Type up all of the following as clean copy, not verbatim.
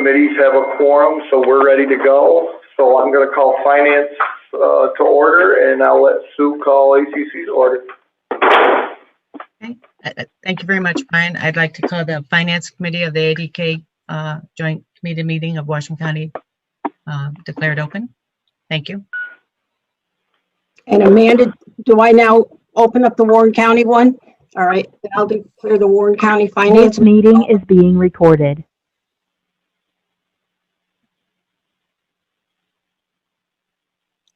committees have a quorum, so we're ready to go. So I'm going to call Finance to order, and I'll let Sue call ACC to order. Okay. Thank you very much, Brian. I'd like to call the Finance Committee of the ADK Joint Committee meeting of Washington County declared open. Thank you. And Amanda, do I now open up the Warren County one? All right, then I'll declare the Warren County Finance This meeting is being recorded.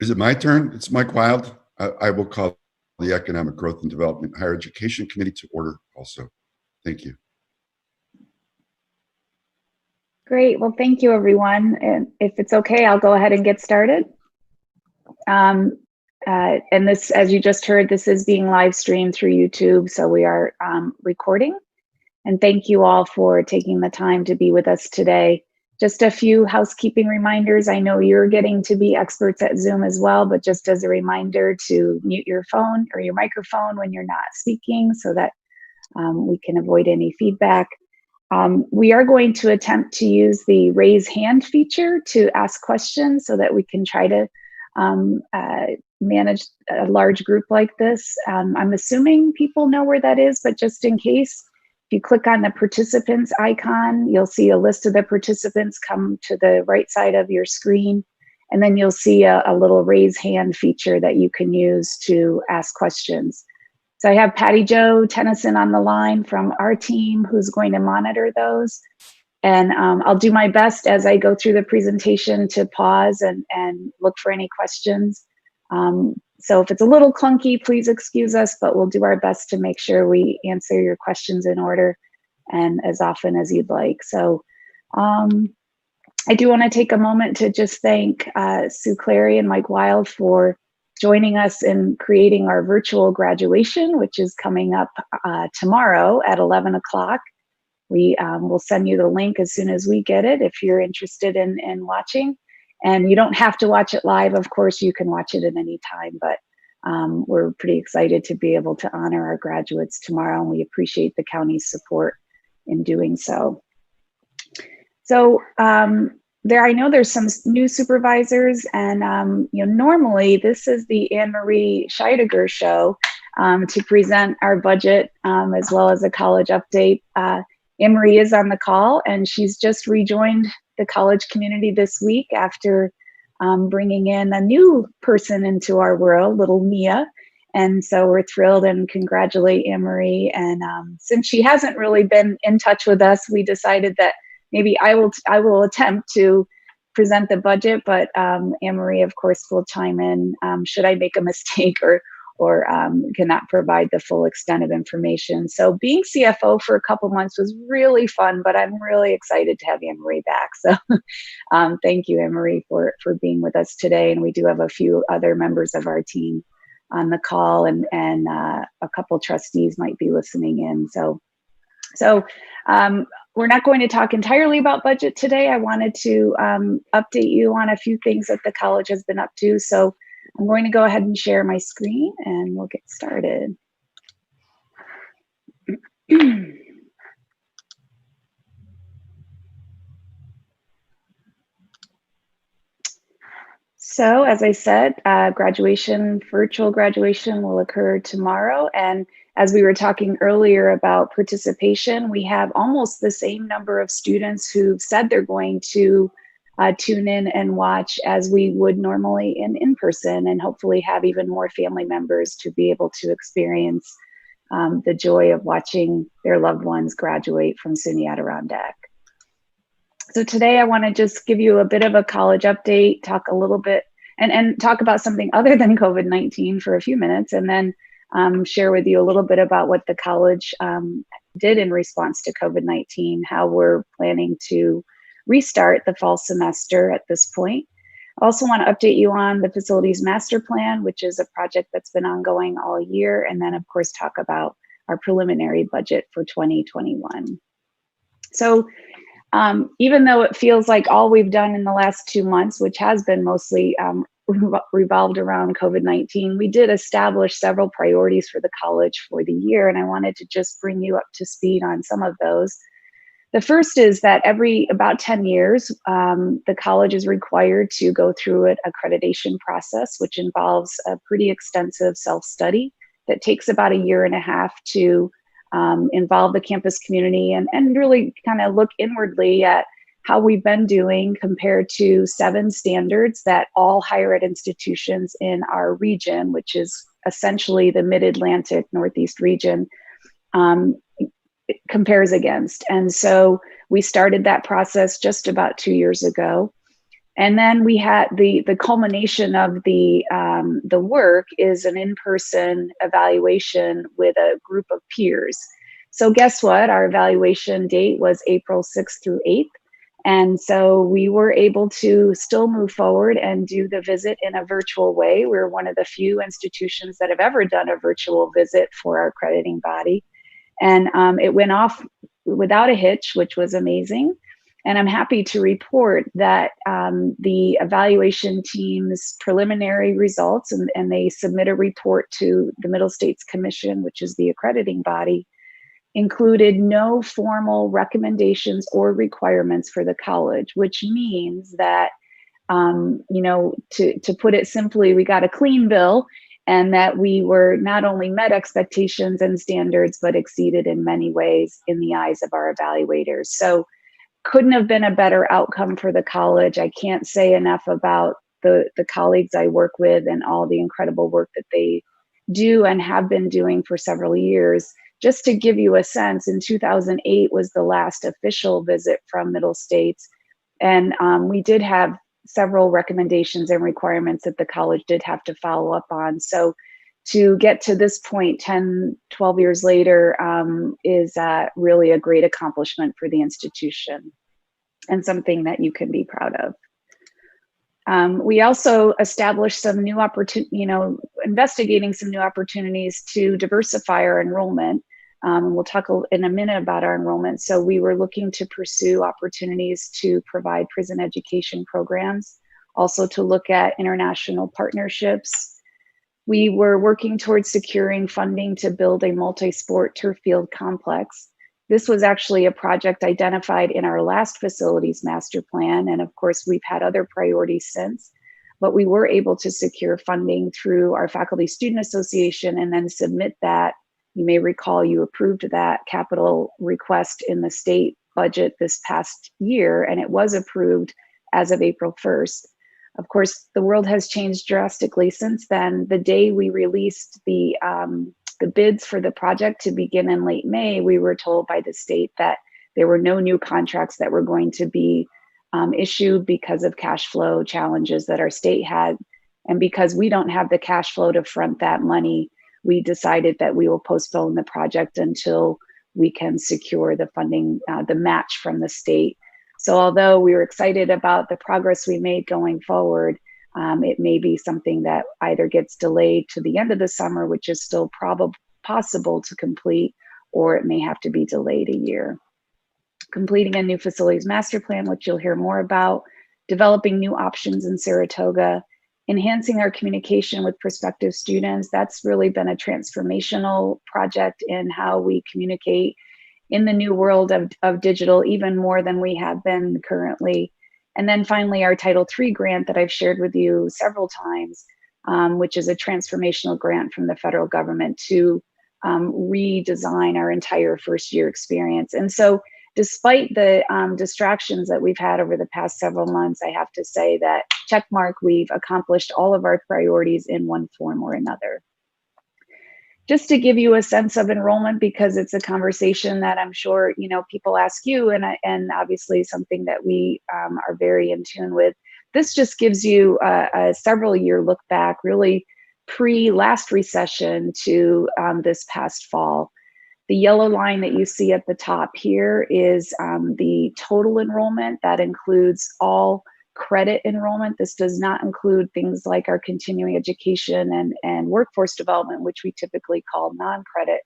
Is it my turn? It's Mike Wilde. I will call the Economic Growth and Development Higher Education Committee to order also. Thank you. Great. Well, thank you, everyone. And if it's okay, I'll go ahead and get started. And this, as you just heard, this is being live streamed through YouTube, so we are recording. And thank you all for taking the time to be with us today. Just a few housekeeping reminders. I know you're getting to be experts at Zoom as well, but just as a reminder to mute your phone or your microphone when you're not speaking so that we can avoid any feedback. We are going to attempt to use the raise hand feature to ask questions so that we can try to manage a large group like this. I'm assuming people know where that is, but just in case, if you click on the participants icon, you'll see a list of the participants come to the right side of your screen, and then you'll see a little raise hand feature that you can use to ask questions. So I have Patty Jo Tennyson on the line from our team who's going to monitor those. And I'll do my best as I go through the presentation to pause and look for any questions. So if it's a little clunky, please excuse us, but we'll do our best to make sure we answer your questions in order and as often as you'd like. So I do want to take a moment to just thank Sue Clary and Mike Wilde for joining us in creating our virtual graduation, which is coming up tomorrow at 11 o'clock. We will send you the link as soon as we get it if you're interested in watching. And you don't have to watch it live. Of course, you can watch it at any time, but we're pretty excited to be able to honor our graduates tomorrow, and we appreciate the county's support in doing so. So I know there's some new supervisors, and normally this is the Anne-Marie Heidegger show to present our budget as well as a college update. Anne-Marie is on the call, and she's just rejoined the college community this week after bringing in a new person into our world, little Mia. And so we're thrilled and congratulate Anne-Marie. And since she hasn't really been in touch with us, we decided that maybe I will attempt to present the budget, but Anne-Marie, of course, will chime in should I make a mistake or cannot provide the full extent of information. So being CFO for a couple months was really fun, but I'm really excited to have Anne-Marie back. So thank you, Anne-Marie, for being with us today. And we do have a few other members of our team on the call, and a couple trustees might be listening in. So we're not going to talk entirely about budget today. I wanted to update you on a few things that the college has been up to. So I'm going to go ahead and share my screen and we'll get started. So as I said, virtual graduation will occur tomorrow. And as we were talking earlier about participation, we have almost the same number of students who've said they're going to tune in and watch as we would normally in person, and hopefully have even more family members to be able to experience the joy of watching their loved ones graduate from Suny Adirondack. So today I want to just give you a bit of a college update, talk a little bit and talk about something other than COVID-19 for a few minutes, and then share with you a little bit about what the college did in response to COVID-19, how we're planning to restart the fall semester at this point. I also want to update you on the facilities master plan, which is a project that's been ongoing all year, and then of course talk about our preliminary budget for 2021. So even though it feels like all we've done in the last 2 months, which has been mostly revolved around COVID-19, we did establish several priorities for the college for the year, and I wanted to just bring you up to speed on some of those. The first is that every about 10 years, the college is required to go through an accreditation process, which involves a pretty extensive self-study that takes about a year and a half to involve the campus community and really kind of look inwardly at how we've been doing compared to 7 standards that all higher ed institutions in our region, which is essentially the Mid-Atlantic Northeast region, compares against. And so we started that process just about 2 years ago. And then we had the culmination of the work is an in-person evaluation with a group of peers. So guess what? Our evaluation date was April 6th through 8th. And so we were able to still move forward and do the visit in a virtual way. We're one of the few institutions that have ever done a virtual visit for our accrediting body. And it went off without a hitch, which was amazing. And I'm happy to report that the evaluation team's preliminary results, and they submit a report to the Middle States Commission, which is the accrediting body, included no formal recommendations or requirements for the college, which means that, to put it simply, we got a clean bill, and that we were not only met expectations and standards, but exceeded in many ways in the eyes of our evaluators. So couldn't have been a better outcome for the college. I can't say enough about the colleagues I work with and all the incredible work that they do and have been doing for several years. Just to give you a sense, in 2008 was the last official visit from Middle States. And we did have several recommendations and requirements that the college did have to follow up on. So to get to this point 10, 12 years later is really a great accomplishment for the institution and something that you can be proud of. We also established some new investigating some new opportunities to diversify our enrollment. We'll talk in a minute about our enrollment. So we were looking to pursue opportunities to provide prison education programs, also to look at international partnerships. We were working towards securing funding to build a multi-sport turf field complex. This was actually a project identified in our last facilities master plan. And of course, we've had other priorities since, but we were able to secure funding through our Faculty Student Association and then submit that. You may recall you approved that capital request in the state budget this past year, and it was approved as of April 1st. Of course, the world has changed drastically since then. The day we released the bids for the project to begin in late May, we were told by the state that there were no new contracts that were going to be issued because of cash flow challenges that our state had. And because we don't have the cash flow to front that money, we decided that we will postpone the project until we can secure the funding, the match from the state. So although we were excited about the progress we made going forward, it may be something that either gets delayed to the end of the summer, which is still possible to complete, or it may have to be delayed a year. Completing a new facilities master plan, which you'll hear more about, developing new options in Saratoga, enhancing our communication with prospective students. That's really been a transformational project in how we communicate in the new world of digital, even more than we have been currently. And then finally, our Title III grant that I've shared with you several times, which is a transformational grant from the federal government to redesign our entire first year experience. And so despite the distractions that we've had over the past several months, I have to say that check mark, we've accomplished all of our priorities in one form or another. Just to give you a sense of enrollment, because it's a conversation that I'm sure people ask you, and obviously something that we are very in tune with. This just gives you a several year look back, really pre-last recession to this past fall. The yellow line that you see at the top here is the total enrollment. That includes all credit enrollment. This does not include things like our continuing education and workforce development, which we typically call non-credit.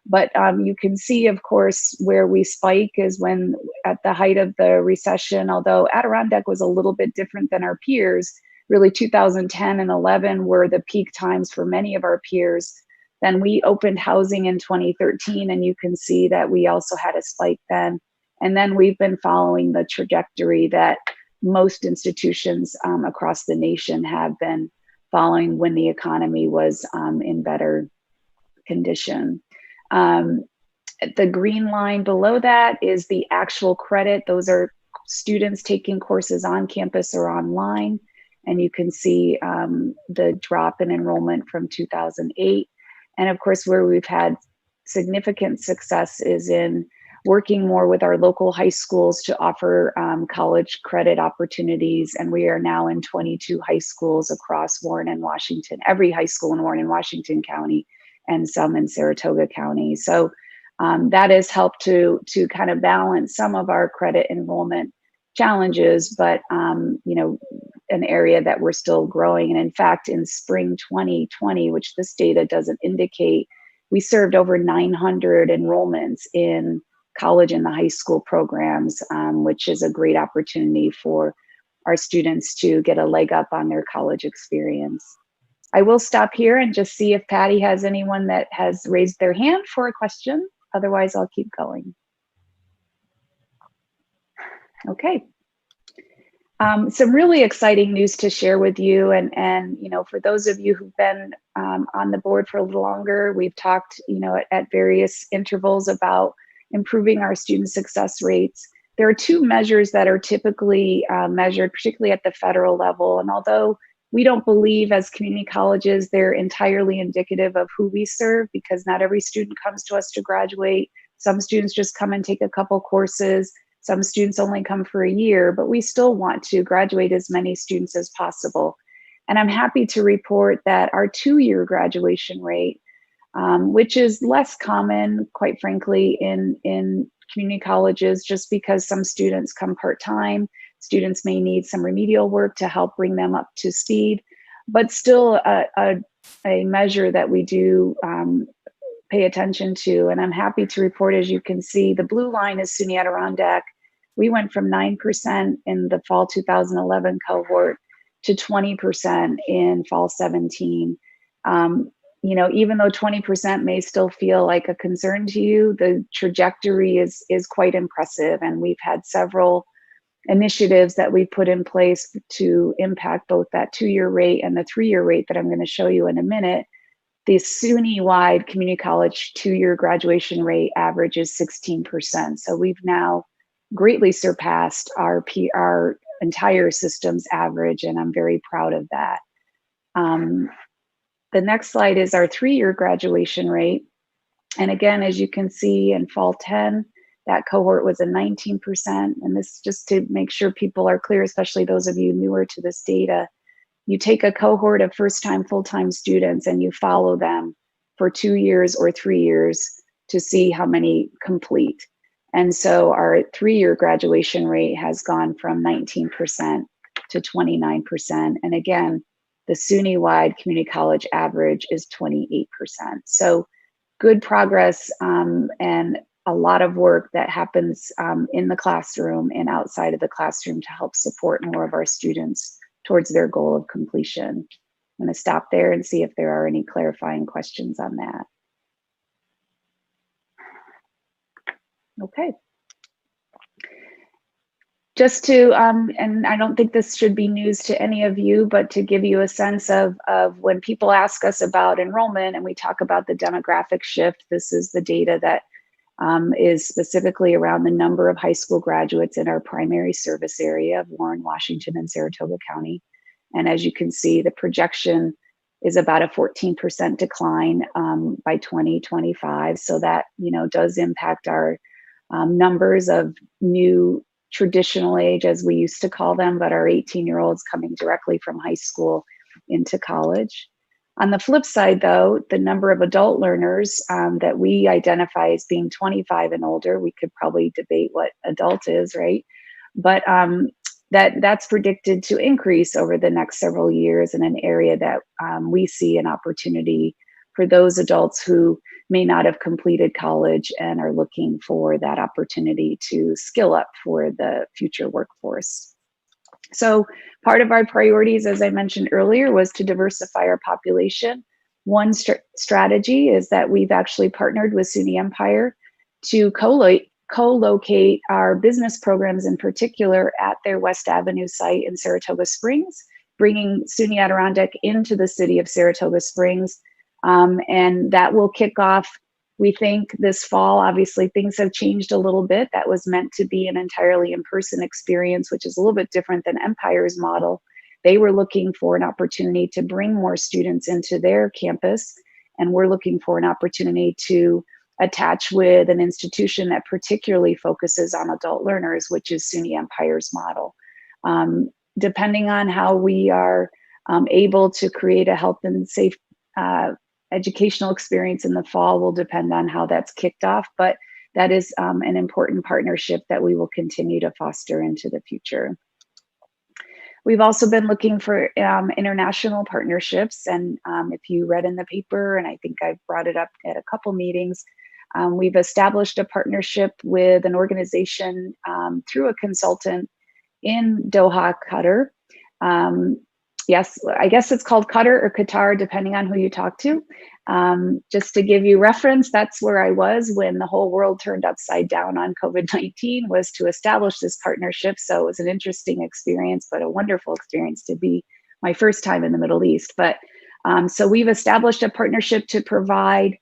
But you can see, of course, where we spike is when at the height of the recession, although Adirondack was a little bit different than our peers, really 2010 and 11 were the peak times for many of our peers. Then we opened housing in 2013, and you can see that we also had a spike then. And then we've been following the trajectory that most institutions across the nation have been following when the economy was in better condition. The green line below that is the actual credit. Those are students taking courses on campus or online. And you can see the drop in enrollment from 2008. And of course, where we've had significant success is in working more with our local high schools to offer college credit opportunities. And we are now in 22 high schools across Warren and Washington, every high school in Warren and Washington County, and some in Saratoga County. So that has helped to kind of balance some of our credit enrollment challenges, but an area that we're still growing. And in fact, in spring 2020, which this data doesn't indicate, we served over 900 enrollments in college and the high school programs, which is a great opportunity for our students to get a leg up on their college experience. I will stop here and just see if Patty has anyone that has raised their hand for a question. Otherwise, I'll keep going. Okay. Some really exciting news to share with you. And for those of you who've been on the board for a little longer, we've talked, at various intervals about improving our student success rates. There are two measures that are typically measured, particularly at the federal level. And although we don't believe as community colleges they're entirely indicative of who we serve, because not every student comes to us to graduate. Some students just come and take a couple courses. Some students only come for a year, but we still want to graduate as many students as possible. And I'm happy to report that our 2-year graduation rate, which is less common, quite frankly, in community colleges, just because some students come part-time. Students may need some remedial work to help bring them up to speed, but still a measure that we do pay attention to. And I'm happy to report, as you can see, the blue line is Suny Adirondack. We went from 9% in the fall 2011 cohort to 20% in fall 17. Even though 20% may still feel like a concern to you, the trajectory is quite impressive. And we've had several initiatives that we put in place to impact both that 2-year rate and the 3-year rate that I'm going to show you in a minute. The Suny-wide community college 2-year graduation rate average is 16%. So we've now greatly surpassed our entire system's average, and I'm very proud of that. The next slide is our 3-year graduation rate. And again, as you can see in fall 10, that cohort was a 19%. And this, just to make sure people are clear, especially those of you newer to this data, you take a cohort of first-time, full-time students and you follow them for 2 years or 3 years to see how many complete. And so our 3-year graduation rate has gone from 19% to 29%. And again, the Suny-wide community college average is 28%. So good progress and a lot of work that happens in the classroom and outside of the classroom to help support more of our students towards their goal of completion. I'm going to stop there and see if there are any clarifying questions on that. Okay. Just to, and I don't think this should be news to any of you, but to give you a sense of when people ask us about enrollment and we talk about the demographic shift, this is the data that is specifically around the number of high school graduates in our primary service area of Warren, Washington, and Saratoga County. And as you can see, the projection is about a 14% decline by 2025. So that, does impact our numbers of new traditional age, as we used to call them, but our 18-year-olds coming directly from high school into college. On the flip side, though, the number of adult learners that we identify as being 25 and older, we could probably debate what adult is, right? But that's predicted to increase over the next several years in an area that we see an opportunity for those adults who may not have completed college and are looking for that opportunity to skill up for the future workforce. So part of our priorities, as I mentioned earlier, was to diversify our population. One strategy is that we've actually partnered with SUNY Empire to collate co-locate our business programs in particular at their West Avenue site in Saratoga Springs, bringing Suny Adirondack into the city of Saratoga Springs. And that will kick off, we think, this fall. Obviously, things have changed a little bit. That was meant to be an entirely in-person experience, which is a little bit different than Empire's model. They were looking for an opportunity to bring more students into their campus, and we're looking for an opportunity to attach with an institution that particularly focuses on adult learners, which is Suny Empire's model. Depending on how we are able to create a health and safe educational experience in the fall will depend on how that's kicked off, but that is an important partnership that we will continue to foster into the future. We've also been looking for international partnerships, and if you read in the paper, and I think I've brought it up at a couple meetings, we've established a partnership with an organization through a consultant in Doha, Qatar. Yes, I guess it's called Qatar or Qatar, depending on who you talk to. Just to give you reference, that's where I was when the whole world turned upside down on COVID-19, was to establish this partnership. So it was an interesting experience, but a wonderful experience to be my first time in the Middle East. But so we've established a partnership to provide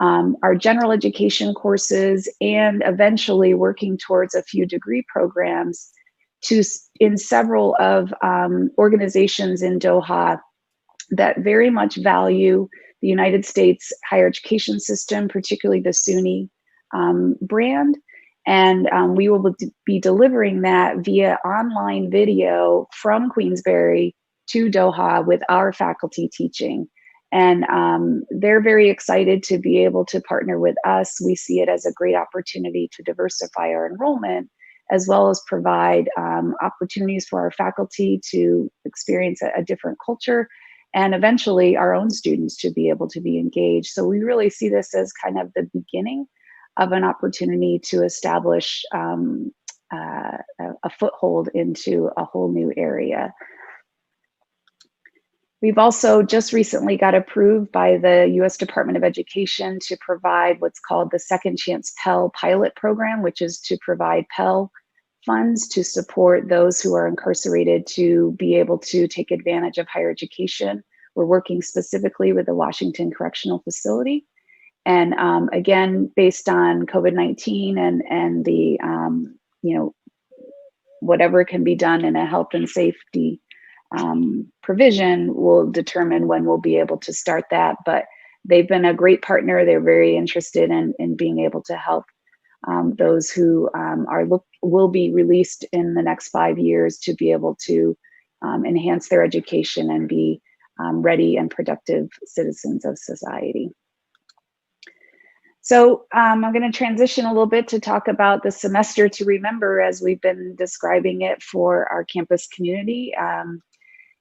our general education courses, and eventually working towards a few degree programs in several of organizations in Doha that very much value the United States higher education system, particularly the Suny brand. And we will be delivering that via online video from Queensbury to Doha with our faculty teaching. And they're very excited to be able to partner with us. We see it as a great opportunity to diversify our enrollment, as well as provide opportunities for our faculty to experience a different culture, and eventually our own students to be able to be engaged. So we really see this as kind of the beginning of an opportunity to establish a foothold into a whole new area. We've also just recently got approved by the U.S. Department of Education to provide what's called the Second Chance Pell pilot program, which is to provide Pell funds to support those who are incarcerated to be able to take advantage of higher education. We're working specifically with the Washington Correctional Facility. And again, based on COVID-19 and the, whatever can be done in a health and safety provision will determine when we'll be able to start that. But they've been a great partner. They're very interested in being able to help those who will be released in the next 5 years to be able to enhance their education and be ready and productive citizens of society. So I'm going to transition a little bit to talk about the semester to remember, as we've been describing it for our campus community.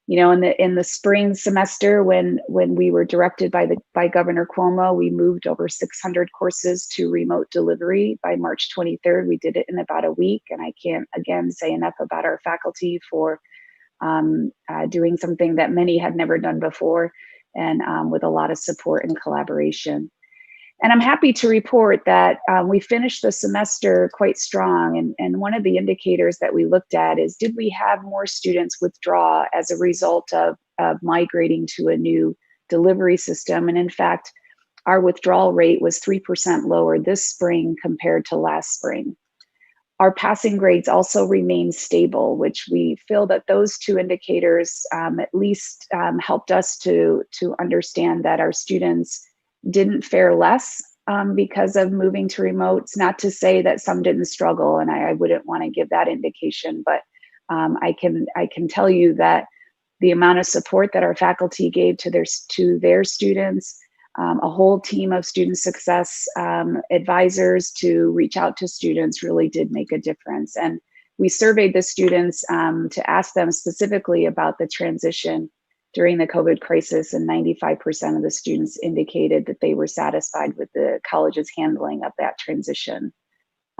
In the spring semester, when we were directed by Governor Cuomo, we moved over 600 courses to remote delivery by March 23rd. We did it in about a week, and I can't again say enough about our faculty for doing something that many had never done before, and with a lot of support and collaboration. And I'm happy to report that we finished the semester quite strong. And one of the indicators that we looked at is, did we have more students withdraw as a result of migrating to a new delivery system? And in fact, our withdrawal rate was 3% lower this spring compared to last spring. Our passing grades also remain stable, which we feel that those two indicators at least helped us to understand that our students didn't fare less because of moving to remote. It's not to say that some didn't struggle, and I wouldn't want to give that indication, but I can tell you that the amount of support that our faculty gave to their students, a whole team of student success advisors to reach out to students, really did make a difference. And we surveyed the students to ask them specifically about the transition during the COVID crisis, and 95% of the students indicated that they were satisfied with the college's handling of that transition.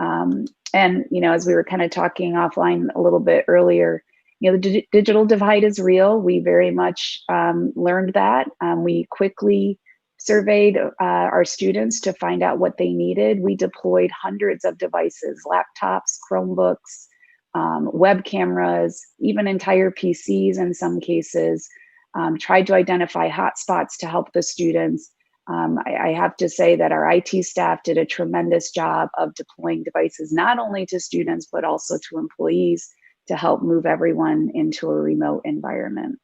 And, as we were kind of talking offline a little bit earlier, the digital divide is real. We very much learned that. We quickly surveyed our students to find out what they needed. We deployed hundreds of devices, laptops, Chromebooks, web cameras, even entire PCs in some cases, tried to identify hotspots to help the students. I have to say that our IT staff did a tremendous job of deploying devices, not only to students, but also to employees to help move everyone into a remote environment.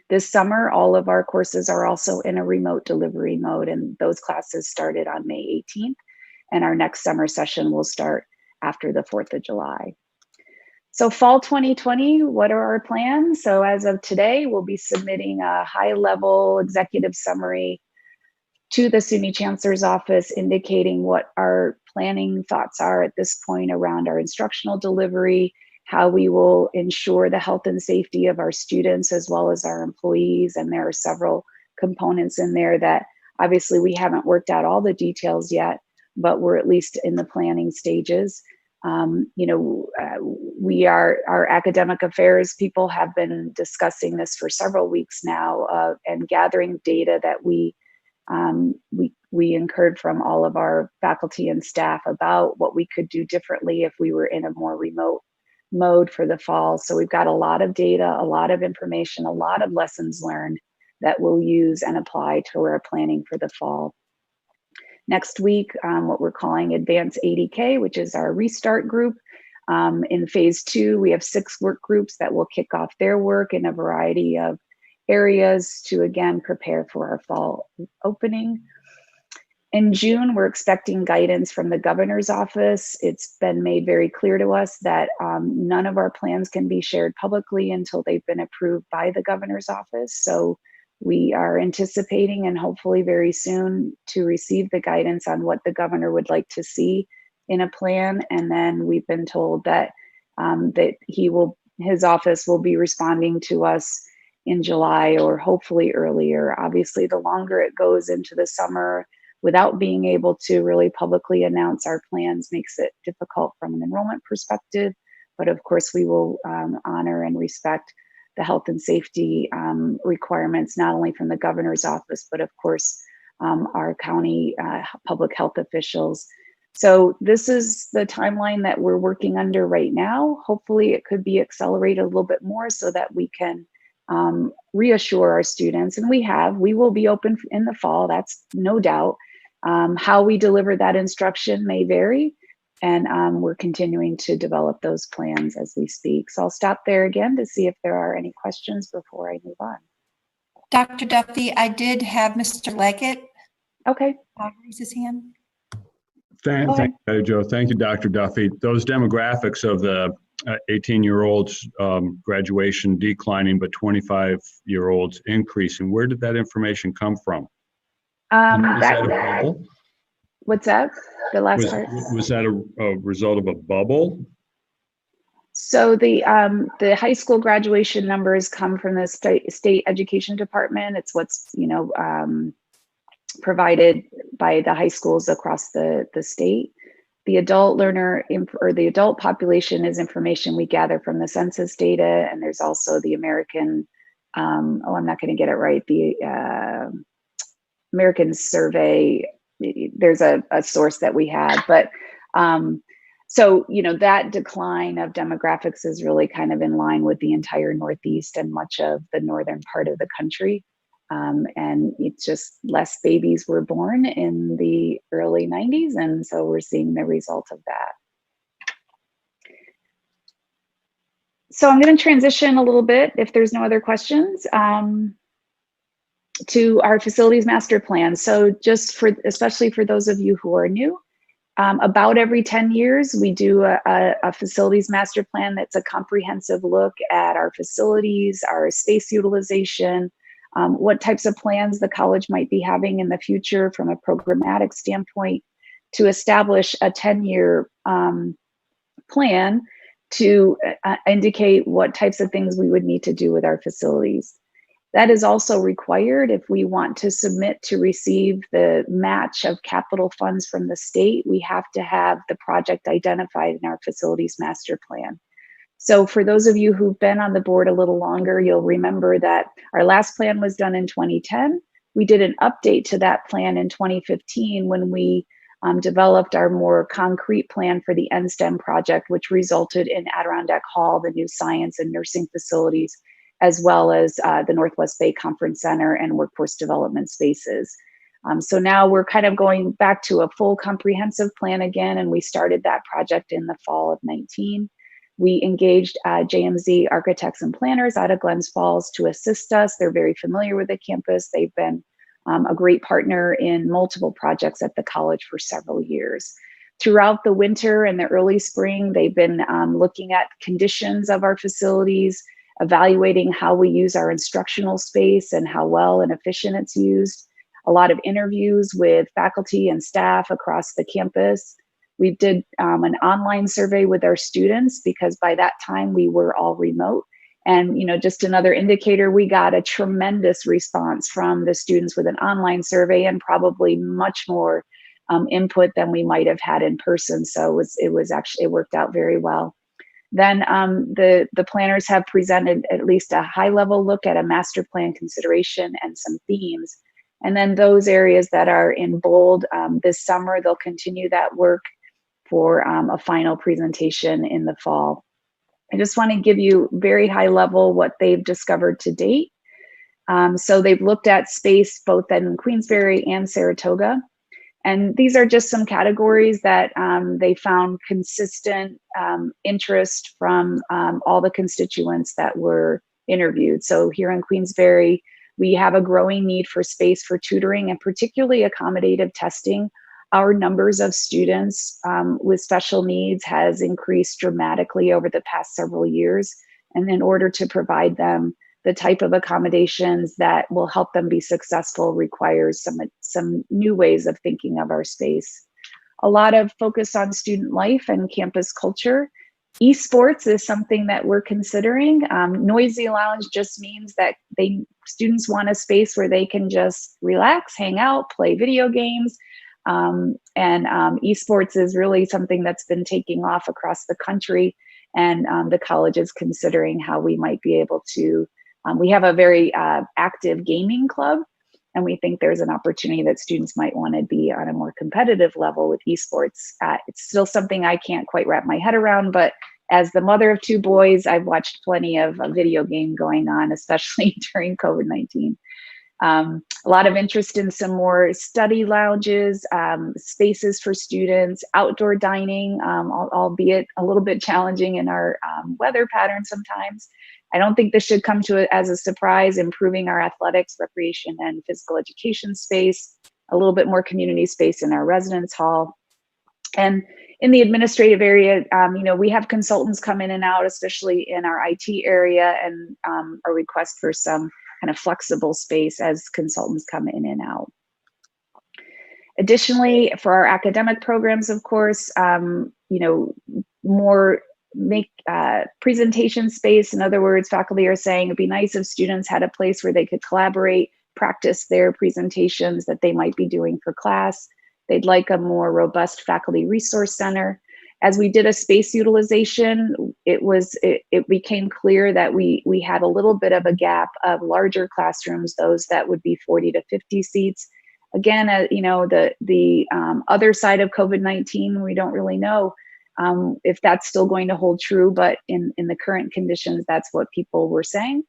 This summer, all of our courses are also in a remote delivery mode, and those classes started on May 18th, and our next summer session will start after the 4th of July. So fall 2020, what are our plans? So as of today, we'll be submitting a high-level executive summary to the Suny Chancellor's office, indicating what our planning thoughts are at this point around our instructional delivery, how we will ensure the health and safety of our students as well as our employees. And there are several components in there that obviously we haven't worked out all the details yet, but we're at least in the planning stages. Our academic affairs people have been discussing this for several weeks now, and gathering data that we incurred from all of our faculty and staff about what we could do differently if we were in a more remote mode for the fall. So we've got a lot of data, a lot of information, a lot of lessons learned that we'll use and apply to our planning for the fall. Next week, what we're calling Advance ADK, which is our restart group. In phase 2, we have 6 work groups that will kick off their work in a variety of areas to, again, prepare for our fall opening. In June, we're expecting guidance from the governor's office. It's been made very clear to us that none of our plans can be shared publicly until they've been approved by the governor's office. So we are anticipating and hopefully very soon to receive the guidance on what the governor would like to see in a plan. And then we've been told that his office will be responding to us in July or hopefully earlier. Obviously, the longer it goes into the summer without being able to really publicly announce our plans makes it difficult from an enrollment perspective. But of course, we will honor and respect the health and safety requirements, not only from the governor's office, but of course, our county public health officials. So this is the timeline that we're working under right now. Hopefully it could be accelerated a little bit more so that we can reassure our students, and we will be open in the fall, that's no doubt. How we deliver that instruction may vary, and we're continuing to develop those plans as we speak. So I'll stop there again to see if there are any questions before I move on. Dr. Duffy, I did have Mr. Leggett Okay. raise his hand. Thank you, Joe. Thank you, Dr. Duffy. Those demographics of the 18-year-olds graduation declining, but 25-year-olds increasing, where did that information come from? Is that a bubble? What's that? The last part? Was that a result of a bubble? So the high school graduation numbers come from the state education department. It's what's provided by the high schools across the state. The adult learner or the adult population is information we gather from the census data, and there's also the American. I'm not going to get it right. The American survey. There's a source that we had, but so that decline of demographics is really kind of in line with the entire Northeast and much of the northern part of the country. And it's just less babies were born in the early 90s. And so we're seeing the result of that. So I'm going to transition a little bit, if there's no other questions, to our facilities master plan. So especially for those of you who are new, about every 10 years, we do a facilities master plan that's a comprehensive look at our facilities, our space utilization, what types of plans the college might be having in the future from a programmatic standpoint, to establish a 10-year plan to indicate what types of things we would need to do with our facilities. That is also required if we want to submit to receive the match of capital funds from the state. We have to have the project identified in our facilities master plan. So for those of you who've been on the board a little longer, you'll remember that our last plan was done in 2010. We did an update to that plan in 2015 when we developed our more concrete plan for the NSTEM project, which resulted in Adirondack Hall, the new science and nursing facilities, as well as the Northwest Bay Conference Center and workforce development spaces. So now we're kind of going back to a full comprehensive plan again, and we started that project in the fall of 19. We engaged JMZ architects and planners out of Glens Falls to assist us. They're very familiar with the campus. They've been a great partner in multiple projects at the college for several years. Throughout the winter and the early spring, they've been looking at conditions of our facilities, evaluating how we use our instructional space and how well and efficient it's used. A lot of interviews with faculty and staff across the campus. We did an online survey with our students because by that time we were all remote. And, you know, just another indicator, we got a tremendous response from the students with an online survey and probably much more input than we might have had in person. So it worked out very well. Then the planners have presented at least a high level look at a master plan consideration and some themes. And then those areas that are in bold this summer, they'll continue that work for a final presentation in the fall. I just want to give you very high level what they've discovered to date. So they've looked at space both in Queensbury and Saratoga. And these are just some categories that they found consistent interest from all the constituents that were interviewed. So here in Queensbury, we have a growing need for space for tutoring and particularly accommodative testing. Our numbers of students with special needs has increased dramatically over the past several years. And in order to provide them the type of accommodations that will help them be successful requires some new ways of thinking of our space. A lot of focus on student life and campus culture. Esports is something that we're considering. Noisy lounge just means that students want a space where they can just relax, hang out, play video games. Esports is really something that's been taking off across the country, and the college is considering how we might be able to. We have a very active gaming club, and we think there's an opportunity that students might want to be on a more competitive level with esports. It's still something I can't quite wrap my head around, but as the mother of two boys, I've watched plenty of a video game going on, especially during COVID-19. A lot of interest in some more study lounges, spaces for students, outdoor dining, albeit a little bit challenging in our weather pattern sometimes. I don't think this should come to it as a surprise, improving our athletics, recreation, and physical education space, a little bit more community space in our residence hall. And in the administrative area, we have consultants come in and out, especially in our IT area, and a request for some kind of flexible space as consultants come in and out. Additionally, for our academic programs, of course, more make presentation space. In other words, faculty are saying it'd be nice if students had a place where they could collaborate, practice their presentations that they might be doing for class. They'd like a more robust faculty resource center. As we did a space utilization, it became clear that we had a little bit of a gap of larger classrooms, those that would be 40 to 50 seats. Again, the other side of COVID-19, we don't really know if that's still going to hold true, but in the current conditions, that's what people were saying.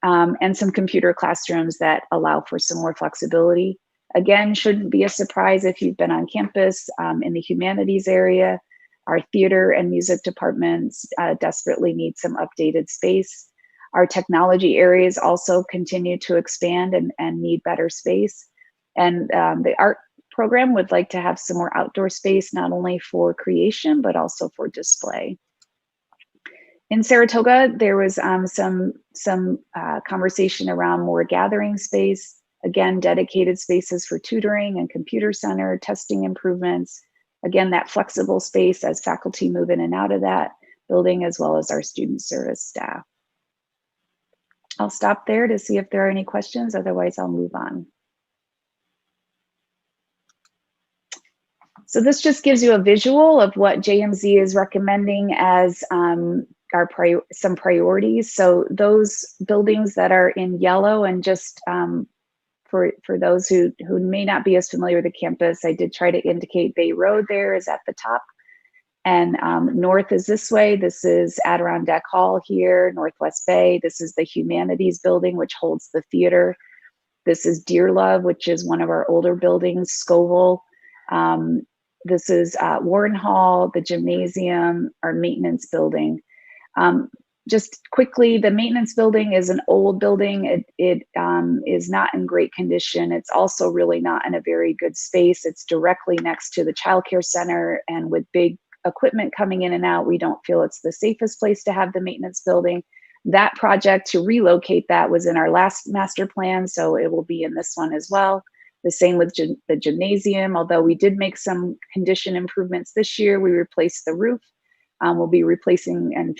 And some computer classrooms that allow for some more flexibility. Again, shouldn't be a surprise if you've been on campus in the humanities area. Our theater and music departments desperately need some updated space. Our technology areas also continue to expand and need better space. And the art program would like to have some more outdoor space, not only for creation, but also for display. In Saratoga, there was some conversation around more gathering space, again, dedicated spaces for tutoring and computer center, testing improvements. Again, that flexible space as faculty move in and out of that building, as well as our student service staff. I'll stop there to see if there are any questions, otherwise I'll move on. So this just gives you a visual of what JMZ is recommending as some priorities. So those buildings that are in yellow and just For those who may not be as familiar with the campus, I did try to indicate Bay Road there is at the top. And north is this way. This is Adirondack Hall here, Northwest Bay. This is the Humanities building, which holds the theater. This is Dear Love, which is one of our older buildings, Scoville. This is Warren Hall, the gymnasium, our maintenance building. Just quickly, the maintenance building is an old building. It is not in great condition. It's also really not in a very good space. It's directly next to the childcare center, and with big equipment coming in and out, we don't feel it's the safest place to have the maintenance building. That project to relocate that was in our last master plan, so it will be in this one as well. The same with the gymnasium, although we did make some condition improvements this year. We replaced the roof. We'll be replacing and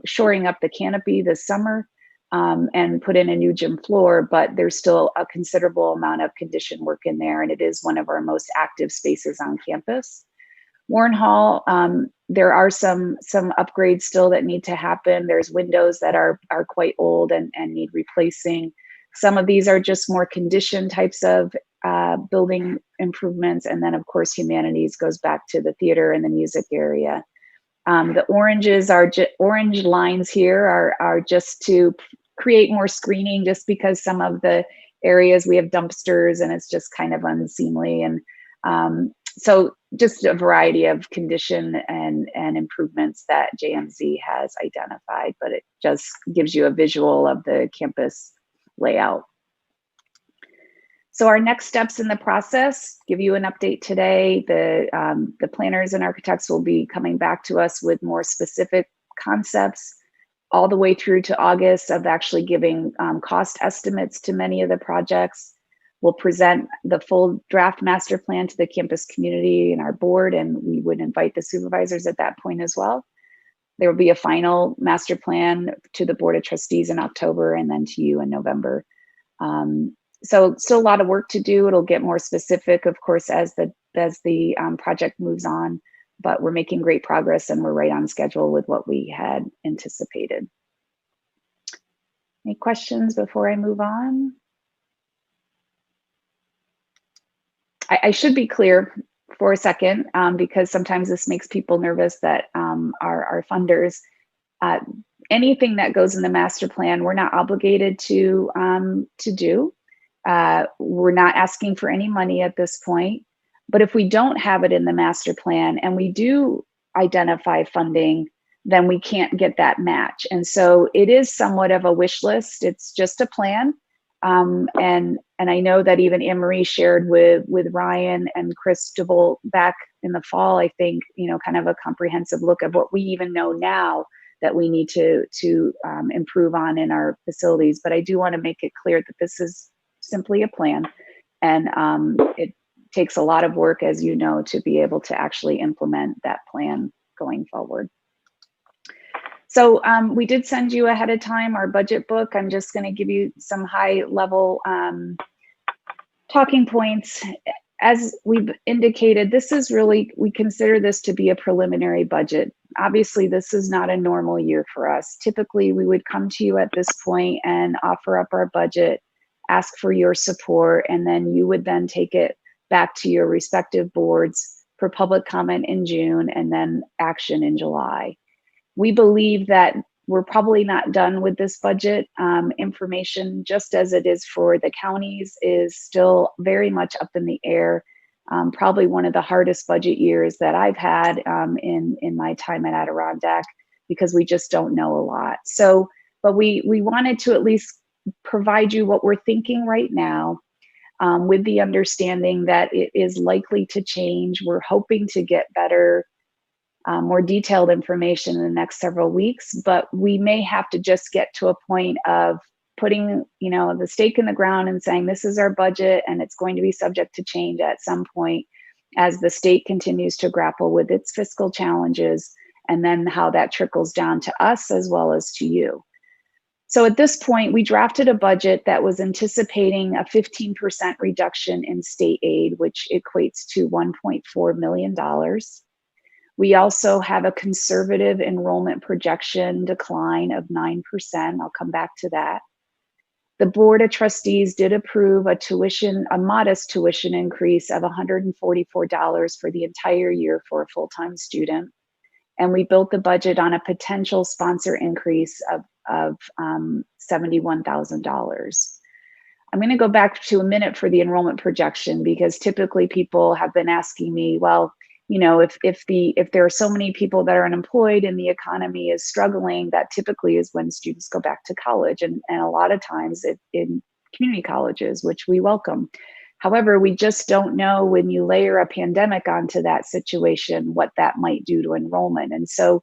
shoring up the canopy this summer, and put in a new gym floor, but there's still a considerable amount of condition work in there, and it is one of our most active spaces on campus. Warren Hall, there are some upgrades still that need to happen. There's windows that are quite old and need replacing. Some of these are just more condition types of building improvements. And then of course, Humanities goes back to the theater and the music area. The orange lines here are just to create more screening, just because some of the areas we have dumpsters and it's just kind of unseemly. And so just a variety of condition and improvements that JMZ has identified, but it just gives you a visual of the campus layout. So our next steps in the process, give you an update today. The planners and architects will be coming back to us with more specific concepts all the way through to August of actually giving cost estimates to many of the projects. We'll present the full draft master plan to the campus community and our board, and we would invite the supervisors at that point as well. There will be a final master plan to the Board of Trustees in October and then to you in November. So still a lot of work to do. It'll get more specific, of course, as the project moves on, but we're making great progress and we're right on schedule with what we had anticipated. Any questions before I move on? I should be clear for a second, because sometimes this makes people nervous that our funders, anything that goes in the master plan, we're not obligated to do. We're not asking for any money at this point, but if we don't have it in the master plan and we do identify funding, then we can't get that match. And so it is somewhat of a wish list. It's just a plan. And I know that even Anne-Marie shared with Ryan and Chris DeVolt back in the fall, I think, kind of a comprehensive look of what we even know now that we need to improve on in our facilities. But I do want to make it clear that this is simply a plan, and it takes a lot of work, as you know, to be able to actually implement that plan going forward. So we did send you ahead of time our budget book. I'm just going to give you some high level talking points. As we've indicated, this is really, we consider this to be a preliminary budget. Obviously, this is not a normal year for us. Typically, we would come to you at this point and offer up our budget, ask for your support, and then you would then take it back to your respective boards for public comment in June and then action in July. We believe that we're probably not done with this budget. Information, just as it is for the counties, is still very much up in the air. Probably one of the hardest budget years that I've had in my time at Adirondack, because we just don't know a lot. So, but we wanted to at least provide you what we're thinking right now, with the understanding that it is likely to change. We're hoping to get better, more detailed information in the next several weeks, but we may have to just get to a point of putting, the stake in the ground and saying, this is our budget and it's going to be subject to change at some point as the state continues to grapple with its fiscal challenges, and then how that trickles down to us as well as to you. So at this point, we drafted a budget that was anticipating a 15% reduction in state aid, which equates to $1.4 million. We also have a conservative enrollment projection decline of 9%. I'll come back to that. The Board of Trustees did approve a modest tuition increase of $144 for the entire year for a full-time student. And we built the budget on a potential sponsor increase of $71,000. I'm going to go back to a minute for the enrollment projection, because typically people have been asking me, well, you know, if there are so many people that are unemployed and the economy is struggling, that typically is when students go back to college, and a lot of times in community colleges, which we welcome. However, we just don't know, when you layer a pandemic onto that situation, what that might do to enrollment. And so,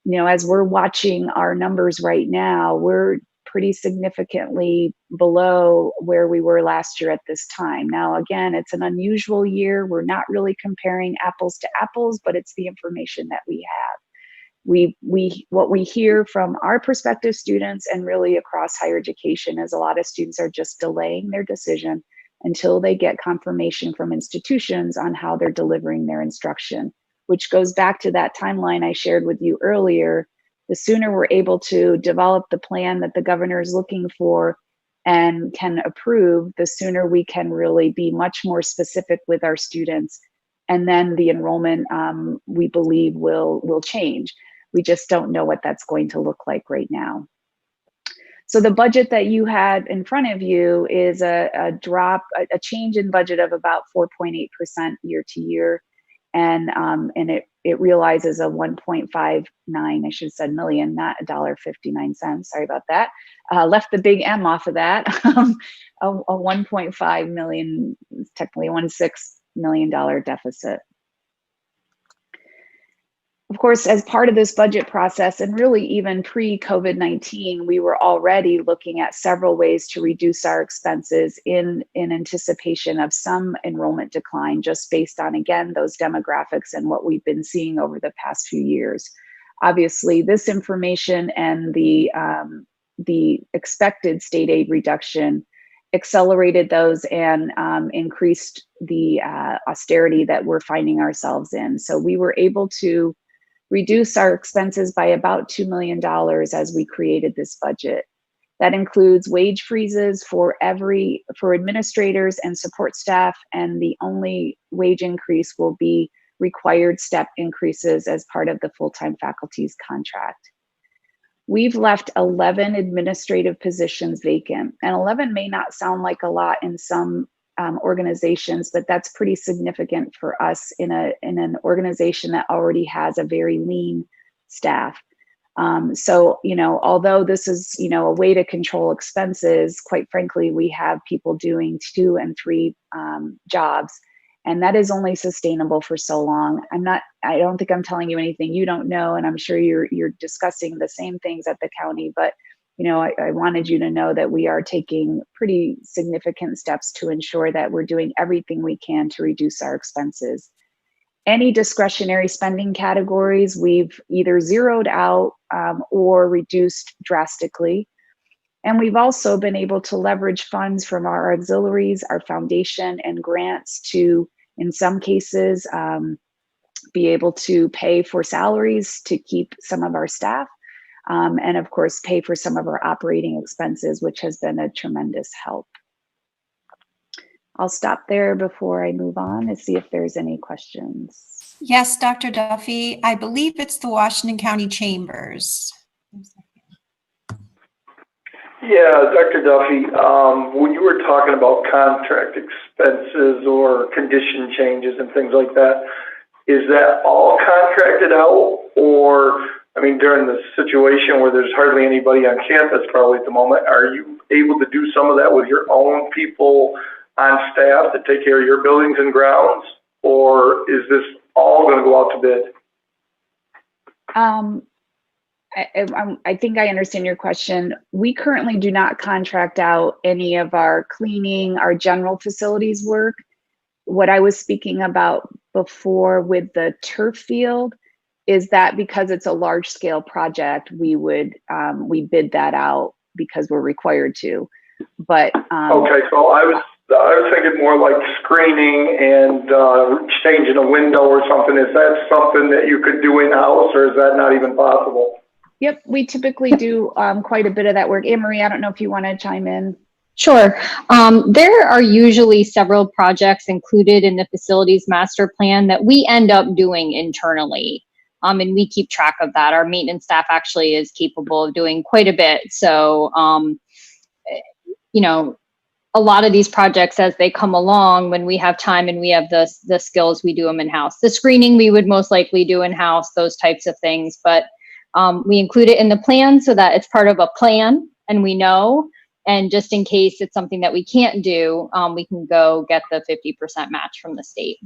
you know, as we're watching our numbers right now, we're pretty significantly below where we were last year at this time. Now, again, it's an unusual year. We're not really comparing apples to apples, but it's the information that we have. What we hear from our prospective students and really across higher education is a lot of students are just delaying their decision until they get confirmation from institutions on how they're delivering their instruction, which goes back to that timeline I shared with you earlier. The sooner we're able to develop the plan that the governor is looking for and can approve, the sooner we can really be much more specific with our students. And then the enrollment, we believe, will change. We just don't know what that's going to look like right now. So the budget that you had in front of you is a change in budget of about 4.8% year to year. And it realizes a 1.59, I should have said million, not $1.59. Sorry about that. Left the big M off of that. A 1.5 million, technically $1.6 million deficit. Of course, as part of this budget process, and really even pre-COVID-19, we were already looking at several ways to reduce our expenses in anticipation of some enrollment decline, just based on, again, those demographics and what we've been seeing over the past few years. Obviously, this information and the expected state aid reduction accelerated those and increased the austerity that we're finding ourselves in. So we were able to reduce our expenses by about $2 million as we created this budget. That includes wage freezes for administrators and support staff, and the only wage increase will be required step increases as part of the full-time faculty's contract. We've left 11 administrative positions vacant, and 11 may not sound like a lot in some organizations, but that's pretty significant for us in an organization that already has a very lean staff. So, you know, although this is, you know, a way to control expenses, quite frankly, we have people doing 2 and 3 jobs, and that is only sustainable for so long. I don't think I'm telling you anything you don't know, and I'm sure you're discussing the same things at the county, but you know, I wanted you to know that we are taking pretty significant steps to ensure that we're doing everything we can to reduce our expenses. Any discretionary spending categories we've either zeroed out or reduced drastically. And we've also been able to leverage funds from our auxiliaries, our foundation, and grants to, in some cases, be able to pay for salaries to keep some of our staff. And of course, pay for some of our operating expenses, which has been a tremendous help. I'll stop there before I move on and see if there's any questions. Yes, Dr. Duffy, I believe it's the Washington County Chambers. Yeah, Dr. Duffy, when you were talking about contract expenses or condition changes and things like that, is that all contracted out, or I mean, during the situation where there's hardly anybody on campus probably at the moment, are you able to do some of that with your own people on staff to take care of your buildings and grounds? Or is this all going to go out to bid? I think I understand your question. We currently do not contract out any of our cleaning, our general facilities work. What I was speaking about before with the turf field is that because it's a large scale project, we bid that out because we're required to. But okay, so I was thinking more like screening and changing a window or something. Is that something that you could do in house, or is that not even possible? Yep, we typically do quite a bit of that work. Anne Marie, I don't know if you want to chime in. Sure. There are usually several projects included in the facilities master plan that we end up doing internally. And we keep track of that. Our maintenance staff actually is capable of doing quite a bit. So, you know, a lot of these projects as they come along, when we have time and we have the skills, we do them in-house. The screening we would most likely do in-house, those types of things. But we include it in the plan so that it's part of a plan and we know. And just in case it's something that we can't do, we can go get the 50% match from the state.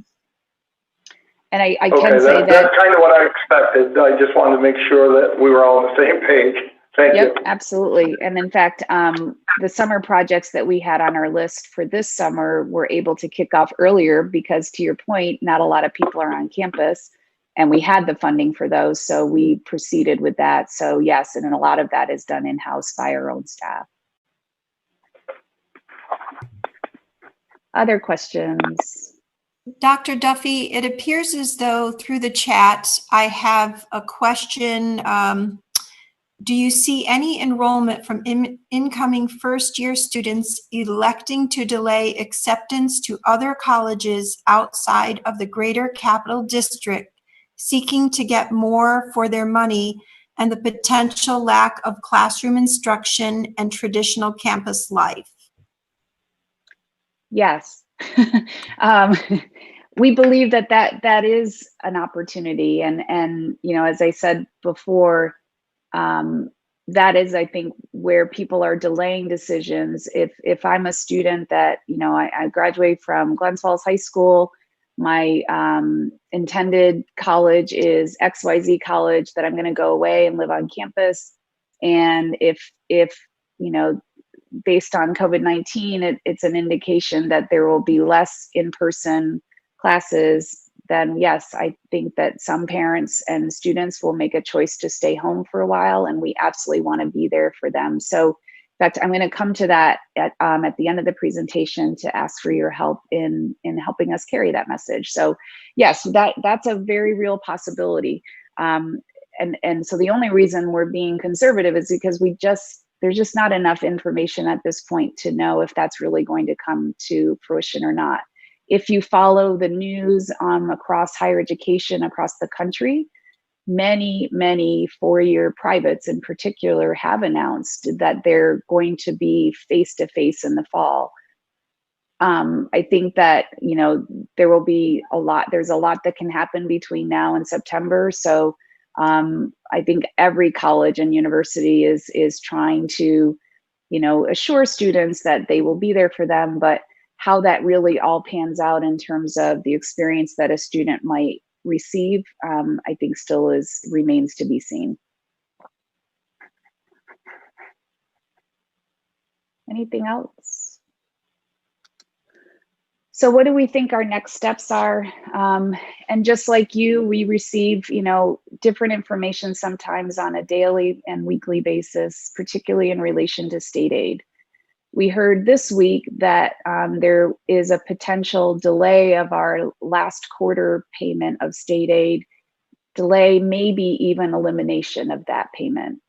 And I Okay, can say that. that's kind of what I expected. I just wanted to make sure that we were all on the same page. Thank you. Yep, absolutely. And in fact, the summer projects that we had on our list for this summer were able to kick off earlier because, to your point, not a lot of people are on campus and we had the funding for those. So we proceeded with that. So yes, and a lot of that is done in-house by our own staff. Other questions? Dr. Duffy, it appears as though through the chat, I have a question. Do you see any enrollment from incoming first-year students electing to delay acceptance to other colleges outside of the Greater Capital District, seeking to get more for their money and the potential lack of classroom instruction and traditional campus life? Yes. We believe that is an opportunity. And, you know, as I said before, that is, I think, where people are delaying decisions. If I'm a student that, you know, I graduate from Glens Falls High School, my intended college is XYZ college, that I'm going to go away and live on campus. And if you know, based on COVID-19, it's an indication that there will be less in-person classes, then yes, I think that some parents and students will make a choice to stay home for a while, and we absolutely want to be there for them. So in fact, I'm going to come to that at the end of the presentation to ask for your help in helping us carry that message. So yes, that's a very real possibility. And so the only reason we're being conservative is because there's just not enough information at this point to know if that's really going to come to fruition or not. If you follow the news across higher education across the country, many four-year privates in particular have announced that they're going to be face-to-face in the fall. I think that, you know, there's a lot that can happen between now and September. So I think every college and university is trying to, you know, assure students that they will be there for them, but how that really all pans out in terms of the experience that a student might receive, I think still remains to be seen. Anything else? So what do we think our next steps are? And just like you, we receive, you know, different information sometimes on a daily and weekly basis, particularly in relation to state aid. We heard this week that there is a potential delay of our last quarter payment of state aid, delay, maybe even elimination of that payment.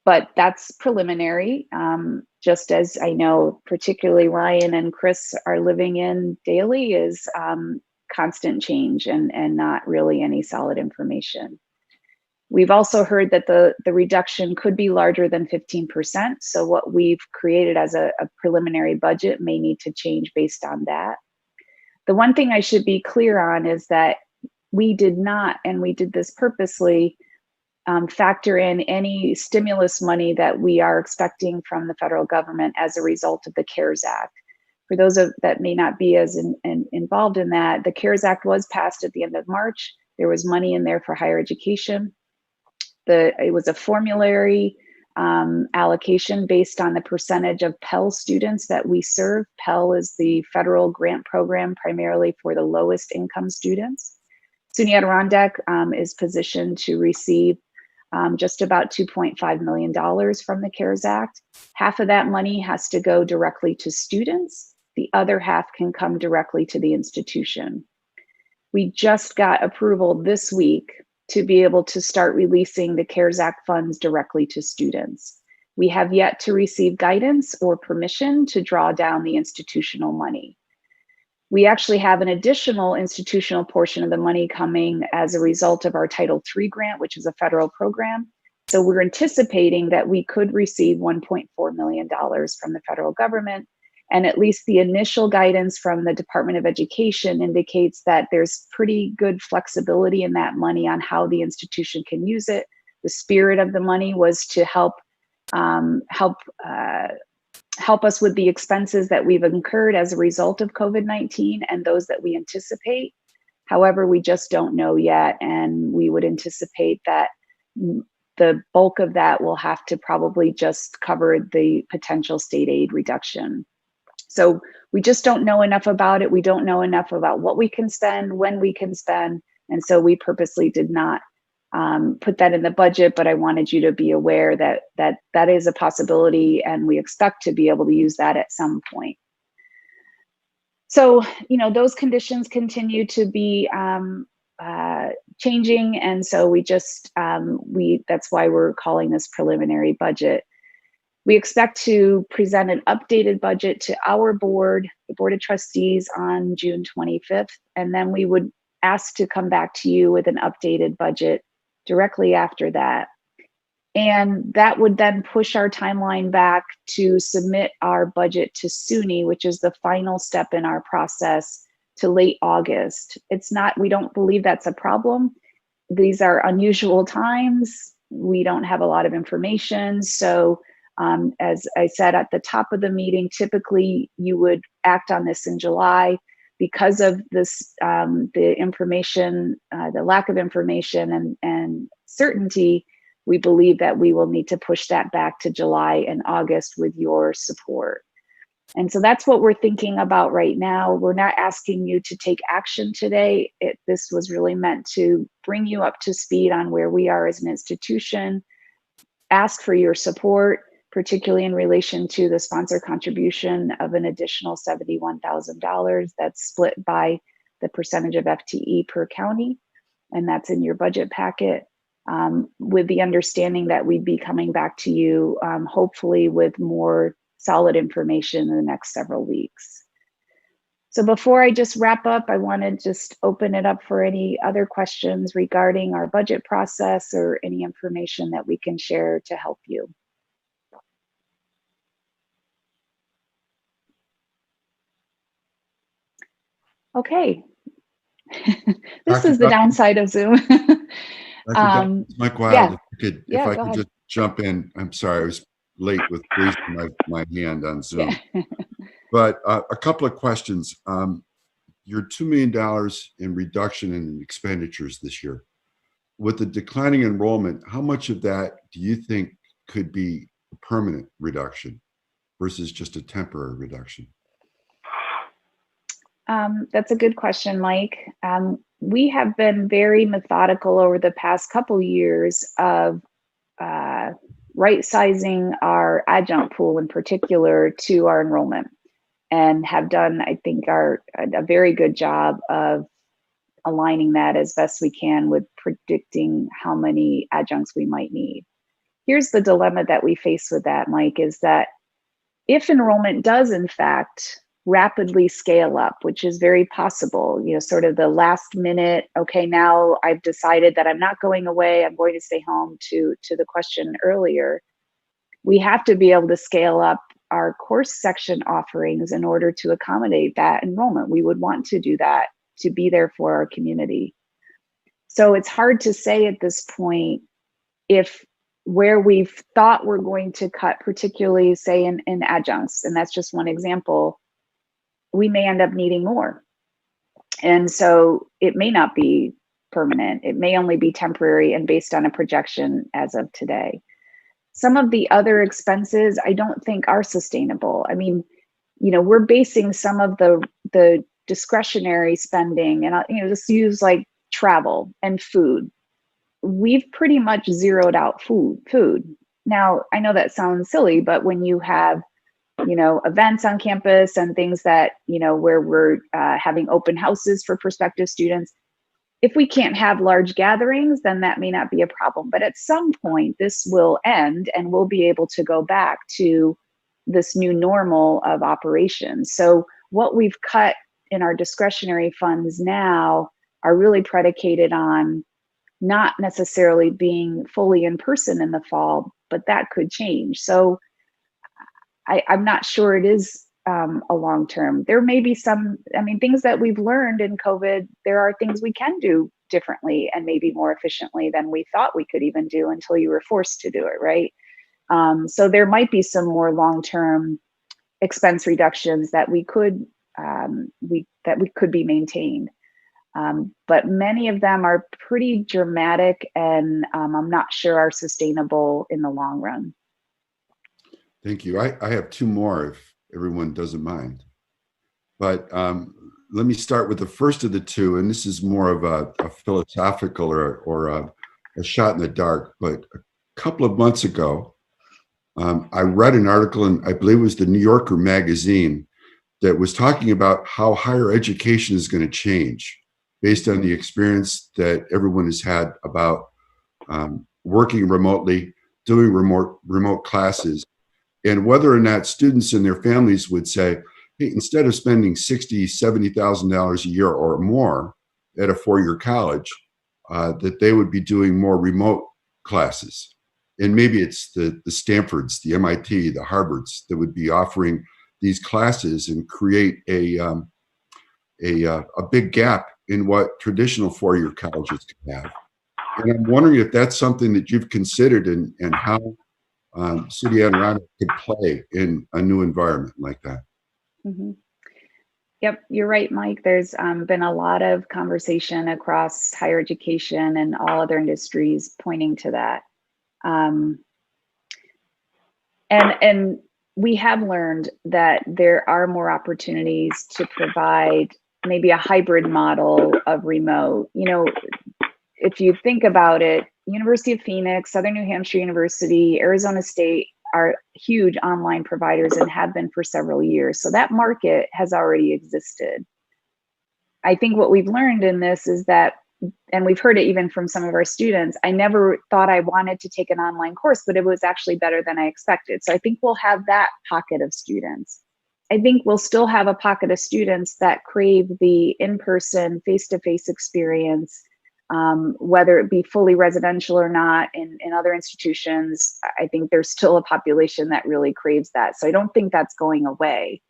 But that's preliminary, just as I know particularly Ryan and Chris are living in daily is constant change and not really any solid information. We've also heard that the reduction could be larger than 15%. So what we've created as a preliminary budget may need to change based on that. The one thing I should be clear on is that we did not, and we did this purposely, factor in any stimulus money that we are expecting from the federal government as a result of the CARES Act. For those that may not be as involved in that, the CARES Act was passed at the end of March. There was money in there for higher education. It was a formulary allocation based on the percentage of Pell students that we serve. Pell is the federal grant program primarily for the lowest income students. Suny Adirondack is positioned to receive just about $2.5 million from the CARES Act. Half of that money has to go directly to students. The other half can come directly to the institution. We just got approval this week to be able to start releasing the CARES Act funds directly to students. We have yet to receive guidance or permission to draw down the institutional money. We actually have an additional institutional portion of the money coming as a result of our Title III grant, which is a federal program. So we're anticipating that we could receive $1.4 million from the federal government. And at least the initial guidance from the Department of Education indicates that there's pretty good flexibility in that money on how the institution can use it. The spirit of the money was to help us with the expenses that we've incurred as a result of COVID-19 and those that we anticipate. However, we just don't know yet, and we would anticipate that the bulk of that will have to probably just cover the potential state aid reduction. So we just don't know enough about it. We don't know enough about what we can spend, when we can spend, and so we purposely did not put that in the budget, but I wanted you to be aware that that is a possibility, and we expect to be able to use that at some point. So, you know, those conditions continue to be changing, and so we just that's why we're calling this preliminary budget. We expect to present an updated budget to our board, the Board of Trustees, on June 25th, and then we would ask to come back to you with an updated budget directly after that. And that would then push our timeline back to submit our budget to Suny, which is the final step in our process, to late August. It's not, we don't believe that's a problem. These are unusual times. We don't have a lot of information. So as I said at the top of the meeting, typically you would act on this in July. Because of this, the information, the lack of information and certainty, we believe that we will need to push that back to July and August with your support. And so that's what we're thinking about right now. We're not asking you to take action today. This was really meant to bring you up to speed on where we are as an institution, ask for your support, particularly in relation to the sponsor contribution of an additional $71,000 that's split by the percentage of FTE per county. And that's in your budget packet, with the understanding that we'd be coming back to you, hopefully with more solid information in the next several weeks. So before I just wrap up, I want to just open it up for any other questions regarding our budget process or any information that we can share to help you. Okay. This is the downside of Zoom. Mike Wilde, yeah. if I could just jump in. I'm sorry, I was late with raising my hand on Zoom. Yeah. But a couple of questions. Your $2 million in reduction in expenditures this year. With the declining enrollment, how much of that do you think could be a permanent reduction versus just a temporary reduction? That's a good question, Mike. We have been very methodical over the past couple years of right-sizing our adjunct pool in particular to our enrollment, and have done, I think, a very good job of aligning that as best we can with predicting how many adjuncts we might need. Here's the dilemma that we face with that, Mike, is that if enrollment does, in fact, rapidly scale up, which is very possible, you know, sort of the last minute, okay, now I've decided that I'm not going away, I'm going to stay home, to the question earlier, we have to be able to scale up our course section offerings in order to accommodate that enrollment. We would want to do that to be there for our community. So it's hard to say at this point if where we've thought we're going to cut, particularly say in adjuncts, and that's just one example, we may end up needing more. And so it may not be permanent. It may only be temporary and based on a projection as of today. Some of the other expenses I don't think are sustainable. I mean, you know, we're basing some of the discretionary spending, and you know, just use like travel and food. We've pretty much zeroed out food. Now, I know that sounds silly, but when you have, you know, events on campus and things that, you know, where we're having open houses for prospective students, if we can't have large gatherings, then that may not be a problem. But at some point, this will end and we'll be able to go back to this new normal of operations. So what we've cut in our discretionary funds now are really predicated on not necessarily being fully in person in the fall, but that could change. So I'm not sure it is a long term. There may be some, things that we've learned in COVID, there are things we can do differently and maybe more efficiently than we thought we could even do until you were forced to do it, right? So there might be some more long-term expense reductions that we could be maintained. But many of them are pretty dramatic and I'm not sure are sustainable in the long run. Thank you. I have two more if everyone doesn't mind. But let me start with the first of the two, and this is more of a philosophical or a shot in the dark. But a couple of months ago, I read an article in, I believe it was the New Yorker magazine, that was talking about how higher education is going to change based on the experience that everyone has had about working remotely, doing remote classes, and whether or not students and their families would say, hey, instead of spending $60,000, $70,000 a year or more at a four-year college, that they would be doing more remote classes. And maybe it's the Stanfords, the MIT, the Harvards that would be offering these classes and create a big gap in what traditional four-year colleges can have. And I'm wondering if that's something that you've considered and how City Adirondack could play in a new environment like that. Mm-hmm. Yep, you're right, Mike. There's been a lot of conversation across higher education and all other industries pointing to that. And we have learned that there are more opportunities to provide maybe a hybrid model of remote. You know, if you think about it, University of Phoenix, Southern New Hampshire University, Arizona State are huge online providers and have been for several years. So that market has already existed. I think what we've learned in this is that, and we've heard it even from some of our students, I never thought I wanted to take an online course, but it was actually better than I expected. So I think we'll have that pocket of students. I think we'll still have a pocket of students that crave the in-person, face-to-face experience, whether it be fully residential or not in other institutions. I think there's still a population that really craves that. So I don't think that's going away.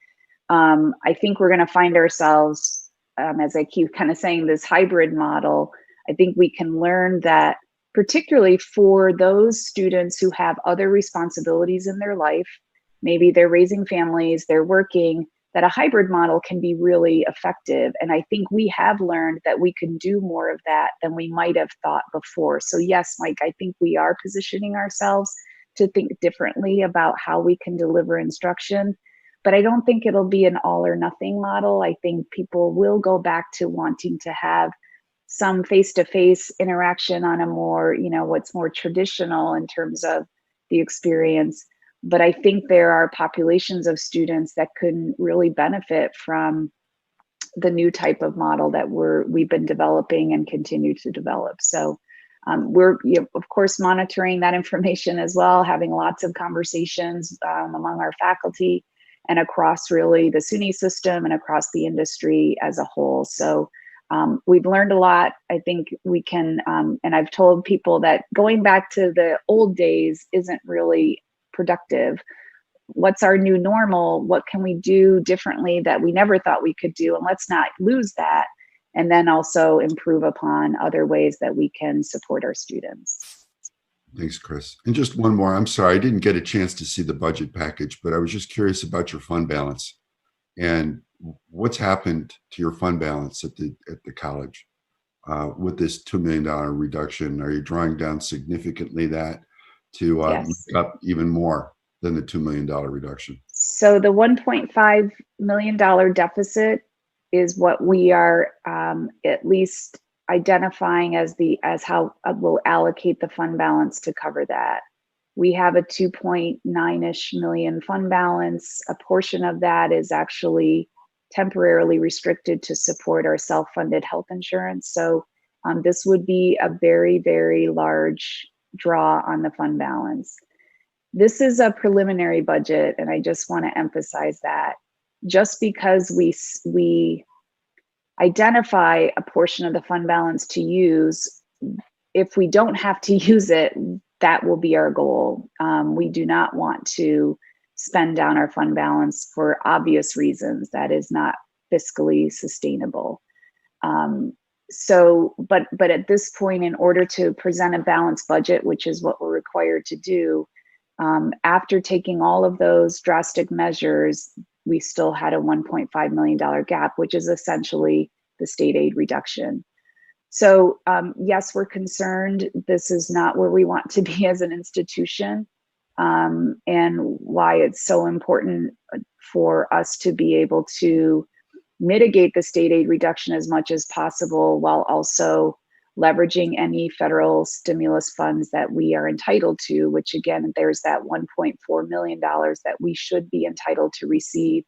I think we're going to find ourselves, as I keep kind of saying, this hybrid model. I think we can learn that, particularly for those students who have other responsibilities in their life, maybe they're raising families, they're working, that a hybrid model can be really effective. And I think we have learned that we can do more of that than we might have thought before. So yes, Mike, I think we are positioning ourselves to think differently about how we can deliver instruction. But I don't think it'll be an all or nothing model. I think people will go back to wanting to have some face-to-face interaction on a more, what's more traditional in terms of the experience. But I think there are populations of students that could really benefit from the new type of model that we've been developing and continue to develop. So we're, of course, monitoring that information as well, having lots of conversations among our faculty and across really the Suny system and across the industry as a whole. So we've learned a lot. I think we can, and I've told people that going back to the old days isn't really productive. What's our new normal? What can we do differently that we never thought we could do? And let's not lose that. And then also improve upon other ways that we can support our students. Thanks, Chris. And just one more. I'm sorry, I didn't get a chance to see the budget package, but I was just curious about your fund balance and what's happened to your fund balance at the college with this $2 million reduction. Are you drawing down significantly that to Yes. make up even more than the $2 million reduction? So the $1.5 million deficit is what we are at least identifying as how we'll allocate the fund balance to cover that. We have a 2.9-ish million fund balance. A portion of that is actually temporarily restricted to support our self-funded health insurance. So This would be a very, very large draw on the fund balance. This is a preliminary budget, and I just want to emphasize that. Just because we identify a portion of the fund balance to use, if we don't have to use it, that will be our goal. We do not want to spend down our fund balance for obvious reasons. That is not fiscally sustainable. But at this point, in order to present a balanced budget, which is what we're required to do, after taking all of those drastic measures, we still had a $1.5 million gap, which is essentially the state aid reduction. So yes, we're concerned. This is not where we want to be as an institution, and why it's so important for us to be able to mitigate the state aid reduction as much as possible, while also leveraging any federal stimulus funds that we are entitled to, which again, there's that $1.4 million that we should be entitled to receive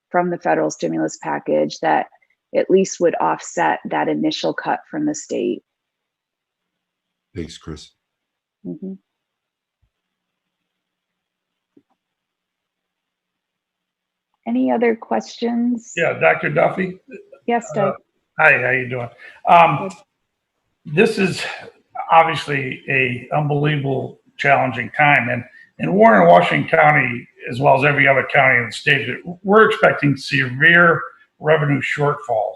from the federal stimulus package that at least would offset that initial cut from the state. Thanks, Chris. Mm-hmm. Any other questions? Yeah, Dr. Duffy. Yes, Doug. Hi, how you doing? This is obviously a unbelievable challenging time, and in Warren and Washington County, as well as every other county in the state, we're expecting severe revenue shortfalls.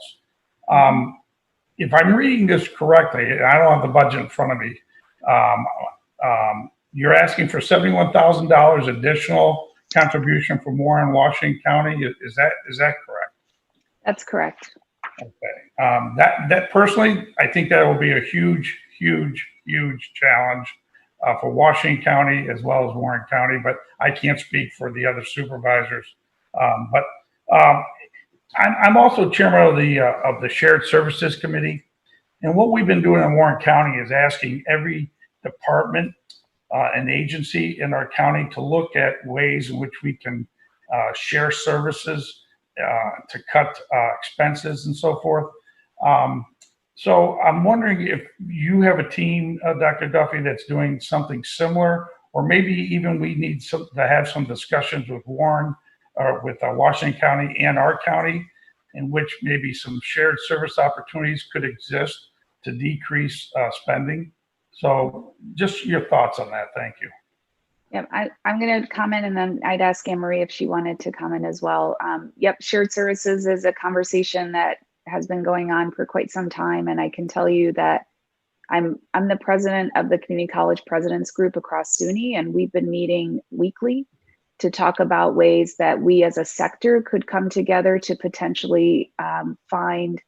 If I'm reading this correctly, I don't have the budget in front of me. You're asking for $71,000 additional contribution from Warren and Washington County. Is that correct? That's correct. Okay. That personally, I think that will be a huge challenge for Washington County as well as Warren County, but I can't speak for the other supervisors. I'm also chairman of the Shared Services Committee, and what we've been doing in Warren County is asking every department and agency in our county to look at ways in which we can share services to cut expenses and so forth. So I'm wondering if you have a team, Dr. Duffy, that's doing something similar, or maybe even we need to have some discussions with Warren or with Washington County and our county, in which maybe some shared service opportunities could exist to decrease spending. So just your thoughts on that. Thank you. Yep, I'm going to comment, and then I'd ask Anne-Marie if she wanted to comment as well. Yep, shared services is a conversation that has been going on for quite some time, and I can tell you that I'm the president of the Community College Presidents Group across Suny, and we've been meeting weekly to talk about ways that we as a sector could come together to potentially find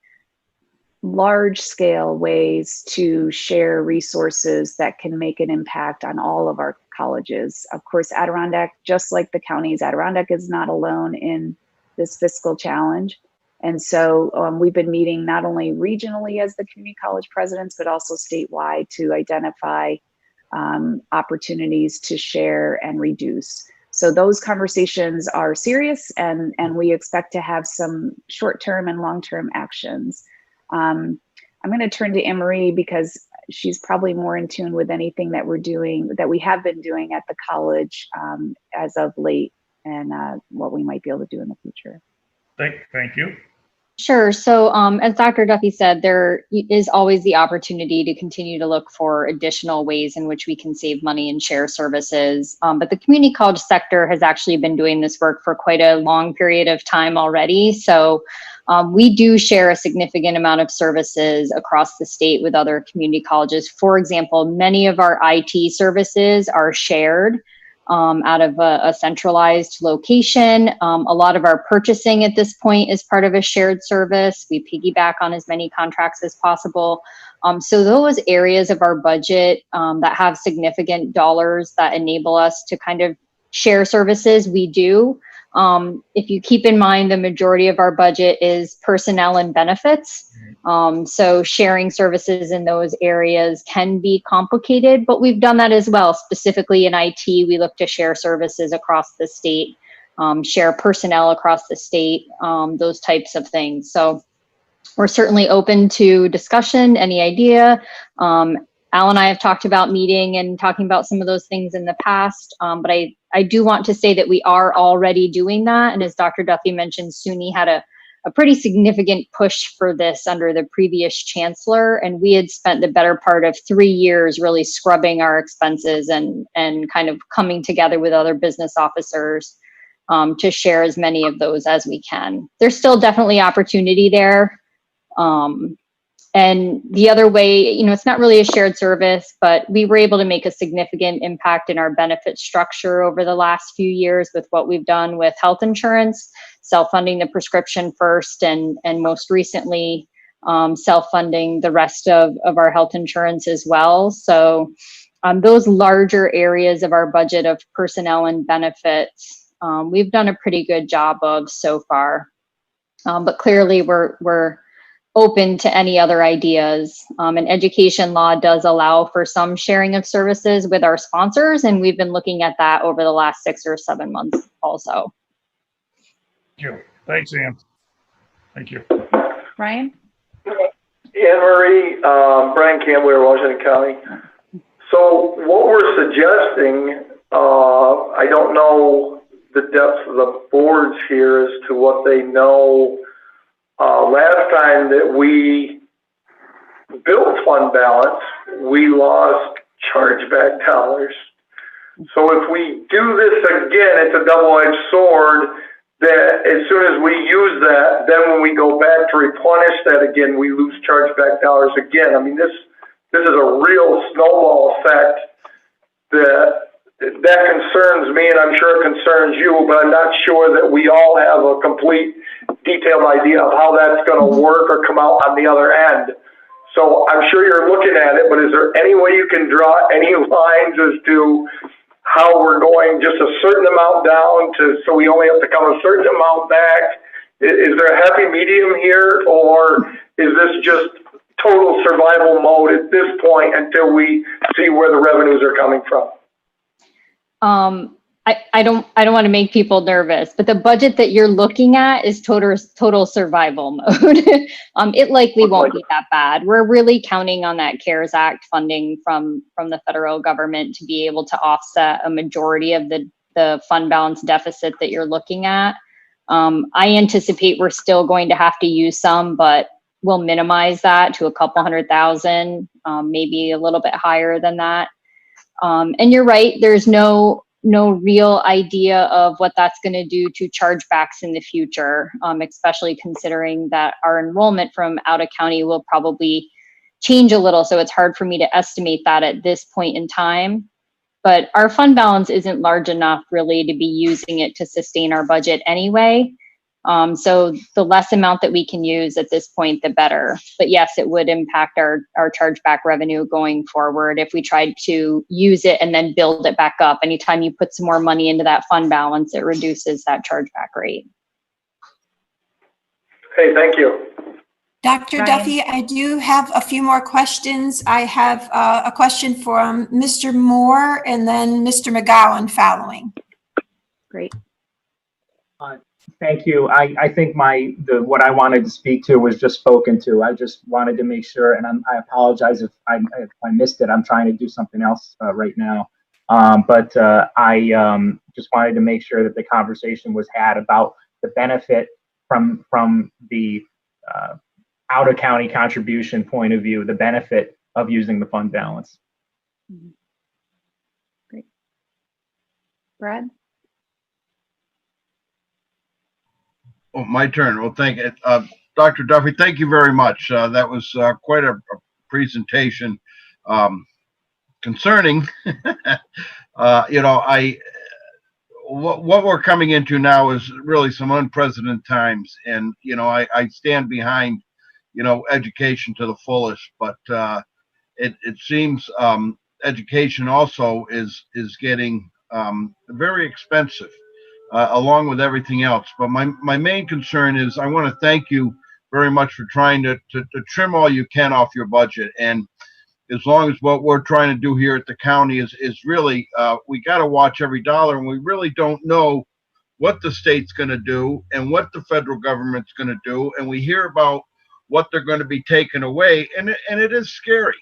large-scale ways to share resources that can make an impact on all of our colleges. Of course, Adirondack, just like the counties, Adirondack is not alone in this fiscal challenge. And so we've been meeting not only regionally as the community college presidents, but also statewide to identify opportunities to share and reduce. So those conversations are serious, and we expect to have some short-term and long-term actions. I'm going to turn to Anne-Marie because she's probably more in tune with anything that we're doing, that we have been doing at the college as of late, and what we might be able to do in the future. Thank you. Sure. So as Dr. Duffy said, there is always the opportunity to continue to look for additional ways in which we can save money and share services. But the community college sector has actually been doing this work for quite a long period of time already. So we do share a significant amount of services across the state with other community colleges. For example, many of our IT services are shared out of a centralized location. A lot of our purchasing at this point is part of a shared service. We piggyback on as many contracts as possible. So those areas of our budget that have significant dollars that enable us to kind of share services, we do. If you keep in mind, the majority of our budget is personnel and benefits. So sharing services in those areas can be complicated, but we've done that as well. Specifically in IT, we look to share services across the state, share personnel across the state, those types of things. So we're certainly open to discussion, any idea. Al and I have talked about meeting and talking about some of those things in the past, but I do want to say that we are already doing that. And as Dr. Duffy mentioned, Suny had a pretty significant push for this under the previous chancellor, and we had spent the better part of 3 years really scrubbing our expenses and kind of coming together with other business officers to share as many of those as we can. There's still definitely opportunity there. And the other way, you know, it's not really a shared service, but we were able to make a significant impact in our benefit structure over the last few years with what we've done with health insurance, self-funding the prescription first, and most recently, self-funding the rest of our health insurance as well. So those larger areas of our budget of personnel and benefits, we've done a pretty good job of so far. But clearly we're open to any other ideas. And education law does allow for some sharing of services with our sponsors, and we've been looking at that over the last 6 or 7 months also. Thank you. Thanks, Ann. Thank you. Ryan? Anne Marie, Brian Campbell, Washington County. So what we're suggesting, I don't know the depth of the boards here as to what they know. Last time that we built fund balance, we lost chargeback dollars. So if we do this again, it's a double-edged sword that as soon as we use that, then when we go back to replenish that again, we lose chargeback dollars again. I mean, this is a real snowball effect that concerns me, and I'm sure it concerns you, but I'm not sure that we all have a complete detailed idea of how that's going to work or come out on the other end. So I'm sure you're looking at it, but is there any way you can draw any lines as to how we're going just a certain amount down to, so we only have to come a certain amount back? Is there a happy medium here, or is this just total survival mode at this point until we see where the revenues are coming from? I don't want to make people nervous, but the budget that you're looking at is total survival mode. It likely won't be that bad. We're really counting on that CARES Act funding from the federal government to be able to offset a majority of the fund balance deficit that you're looking at. I anticipate we're still going to have to use some, but we'll minimize that to a couple $100,000, maybe a little bit higher than that. And you're right, there's no real idea of what that's going to do to chargebacks in the future, especially considering that our enrollment from out of county will probably change a little. So it's hard for me to estimate that at this point in time. But our fund balance isn't large enough really to be using it to sustain our budget anyway. So the less amount that we can use at this point, the better. But yes, it would impact our chargeback revenue going forward if we tried to use it and then build it back up. Anytime you put some more money into that fund balance, it reduces that chargeback rate. Hey, thank you. Dr. Ryan. Duffy, I do have a few more questions. I have a question from Mr. Moore and then Mr. McGowan following. Great. Thank you. I think what I wanted to speak to was just spoken to. I just wanted to make sure, and I apologize if I missed it. I'm trying to do something else right now. But I just wanted to make sure that the conversation was had about the benefit from the out of county contribution point of view, the benefit of using the fund balance. Mm-hmm. Great. Brad? Oh, my turn. Well, thank you. Dr. Duffy, thank you very much. That was quite a presentation concerning, what we're coming into now is really some unprecedented times. And, I stand behind, education to the fullest, but it seems education also is getting very expensive. Along with everything else. But my main concern is I want to thank you very much for trying to trim all you can off your budget. And as long as what we're trying to do here at the county is really, we got to watch every dollar, and we really don't know what the state's going to do and what the federal government's going to do. And we hear about what they're going to be taken away, and it is scary.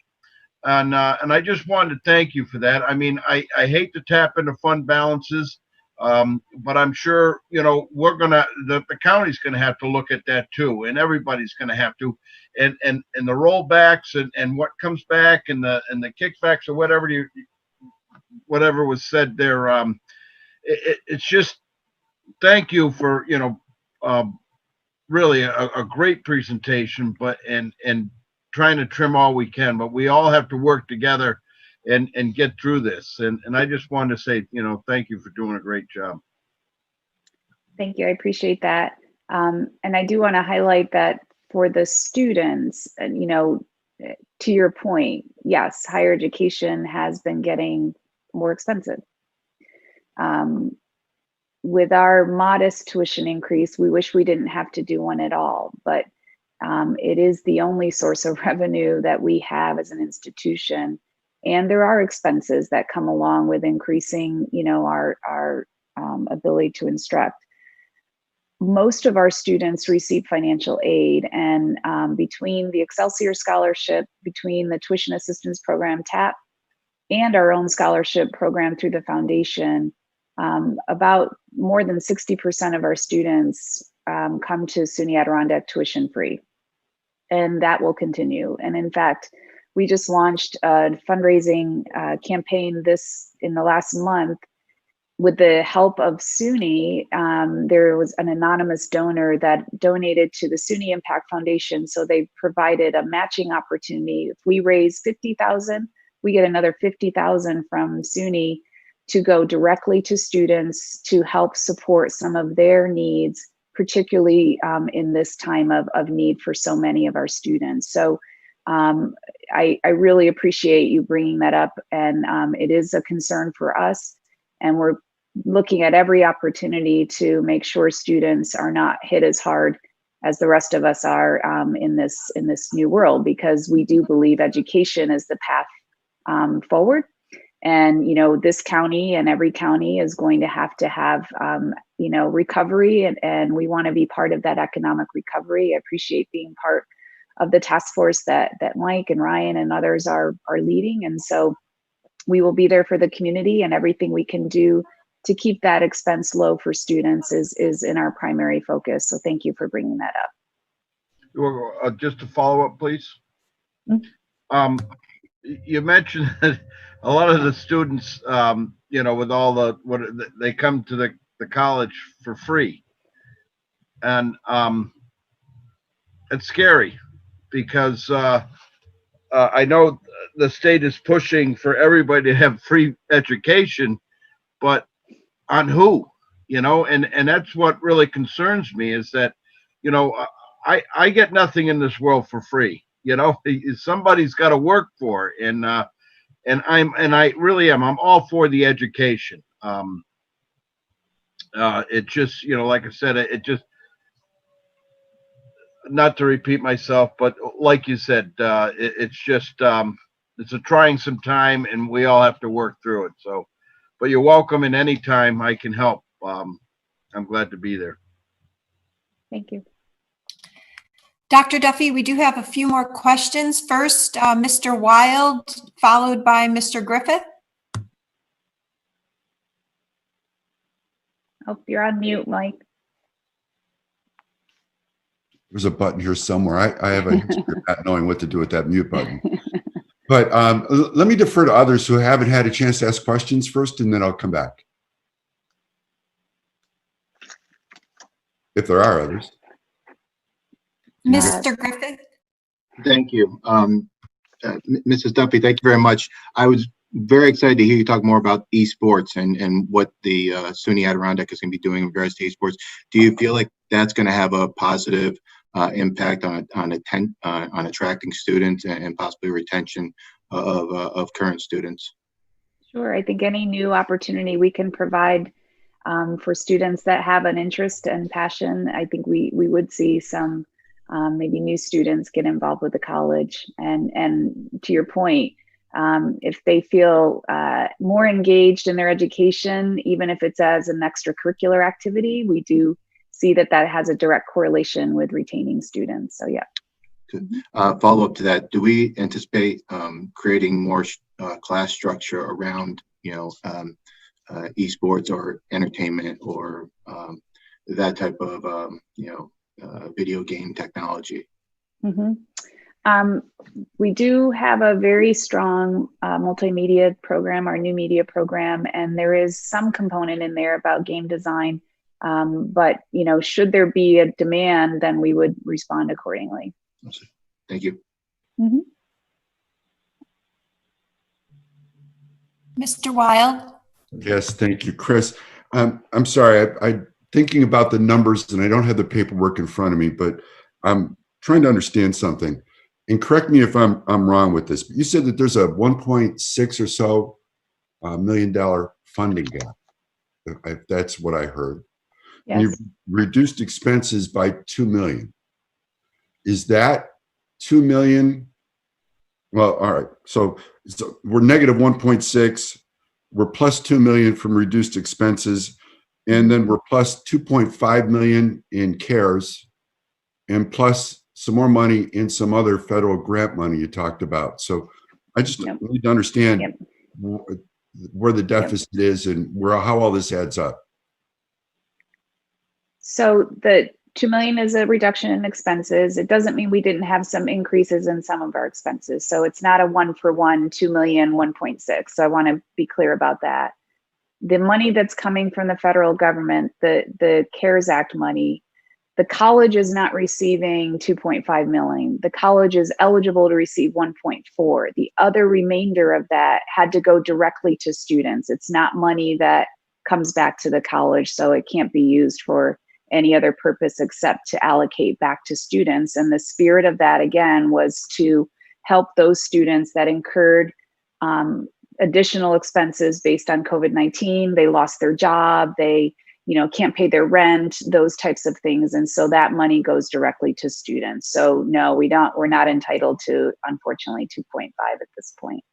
And I just wanted to thank you for that. I mean, I hate to tap into fund balances, but I'm sure, you know, the county's gonna have to look at that too, and everybody's gonna have to, and the rollbacks and what comes back and the kickbacks or whatever was said there. It's just, thank you for, you know, really a great presentation, but and trying to trim all we can, but we all have to work together and get through this. And I just wanted to say, you know, thank you for doing a great job. Thank you. I appreciate that. And I do want to highlight that for the students, and, you know, to your point, yes, higher education has been getting more expensive. With our modest tuition increase, we wish we didn't have to do one at all, but it is the only source of revenue that we have as an institution. And there are expenses that come along with increasing, you know, our ability to instruct. Most of our students receive financial aid, and between the Excelsior Scholarship, between the Tuition Assistance Program, TAP, and our own scholarship program through the foundation, about more than 60% of our students come to SUNY Adirondack tuition free. And that will continue. And in fact, we just launched a fundraising campaign in the last month with the help of SUNY. There was an anonymous donor that donated to the SUNY Impact Foundation. So they provided a matching opportunity. If we raise $50,000, we get another $50,000 from SUNY to go directly to students to help support some of their needs, particularly in this time of need for so many of our students. So I really appreciate you bringing that up, and it is a concern for us, and we're looking at every opportunity to make sure students are not hit as hard as the rest of us are in this new world, because we do believe education is the path forward. And, you know, this county and every county is going to have, you know, recovery, and we want to be part of that economic recovery. I appreciate being part of the task force that Mike and Ryan and others are leading. And so we will be there for the community, and everything we can do to keep that expense low for students is in our primary focus. So thank you for bringing that up. Just to follow up, please. You mentioned that a lot of the students, you know, with all they come to the college for free, and it's scary because I know the state is pushing for everybody to have free education, but on who? You know, and that's what really concerns me, is that, you know, I get nothing in this world for free. You know, somebody's got to work for it, and I really am. I'm all for the education. It just, you know, like I said, it just, not to repeat myself, but like you said, it's just, it's a trying some time, and we all have to work through it. So, but you're welcome, and any time I can help, I'm glad to be there. Thank you. Dr. Duffy, we do have a few more questions. First, Mr. Wilde, followed by Mr. Griffith. Oh, you're on mute, Mike. There's a button here somewhere. I have a history of not knowing what to do with that mute button. But let me defer to others who haven't had a chance to ask questions first, and then I'll come back. If there are others. Mr. Griffith. Thank you. Mrs. Duffy, thank you very much. I was very excited to hear you talk more about esports and what the SUNY Adirondack is going to be doing in regards to esports. Do you feel like that's going to have a positive impact on attracting students and possibly retention of current students? Sure. I think any new opportunity we can provide for students that have an interest and passion, I think we would see some maybe new students get involved with the college. And to your point, if they feel more engaged in their education, even if it's as an extracurricular activity, we do see that has a direct correlation with retaining students. So yeah. Follow up to that, do we anticipate creating more class structure around, esports or entertainment or that type of, video game technology? We do have a very strong multimedia program, our new media program, and there is some component in there about game design. But, should there be a demand, then we would respond accordingly. Thank you. Mr. Wilde? Yes, thank you, Chris. I'm sorry, I'm thinking about the numbers and I don't have the paperwork in front of me, but I'm trying to understand something. And correct me if I'm wrong with this, but you said that there's a 1.6 or so $1 million funding gap. If that's what I heard. Yes. And you've reduced expenses by $2 million. Is that $2 million? Well, all right. So we're negative 1.6. We're plus $2 million from reduced expenses, and then we're plus 2.5 million in CARES, and plus some more money in some other federal grant money you talked about. So I just need to understand where the deficit is and how all this adds up. So the 2 million is a reduction in expenses. It doesn't mean we didn't have some increases in some of our expenses. So it's not a 1-for-1, 2 million, 1.6. So I want to be clear about that. The money that's coming from the federal government, the CARES Act money, the college is not receiving 2.5 million. The college is eligible to receive 1.4. The other remainder of that had to go directly to students. It's not money that comes back to the college, so it can't be used for any other purpose except to allocate back to students. And the spirit of that, again, was to help those students that incurred additional expenses based on COVID-19. They lost their job, they can't pay their rent, those types of things. And so that money goes directly to students. So no, we're not entitled to, unfortunately, 2.5 at this point.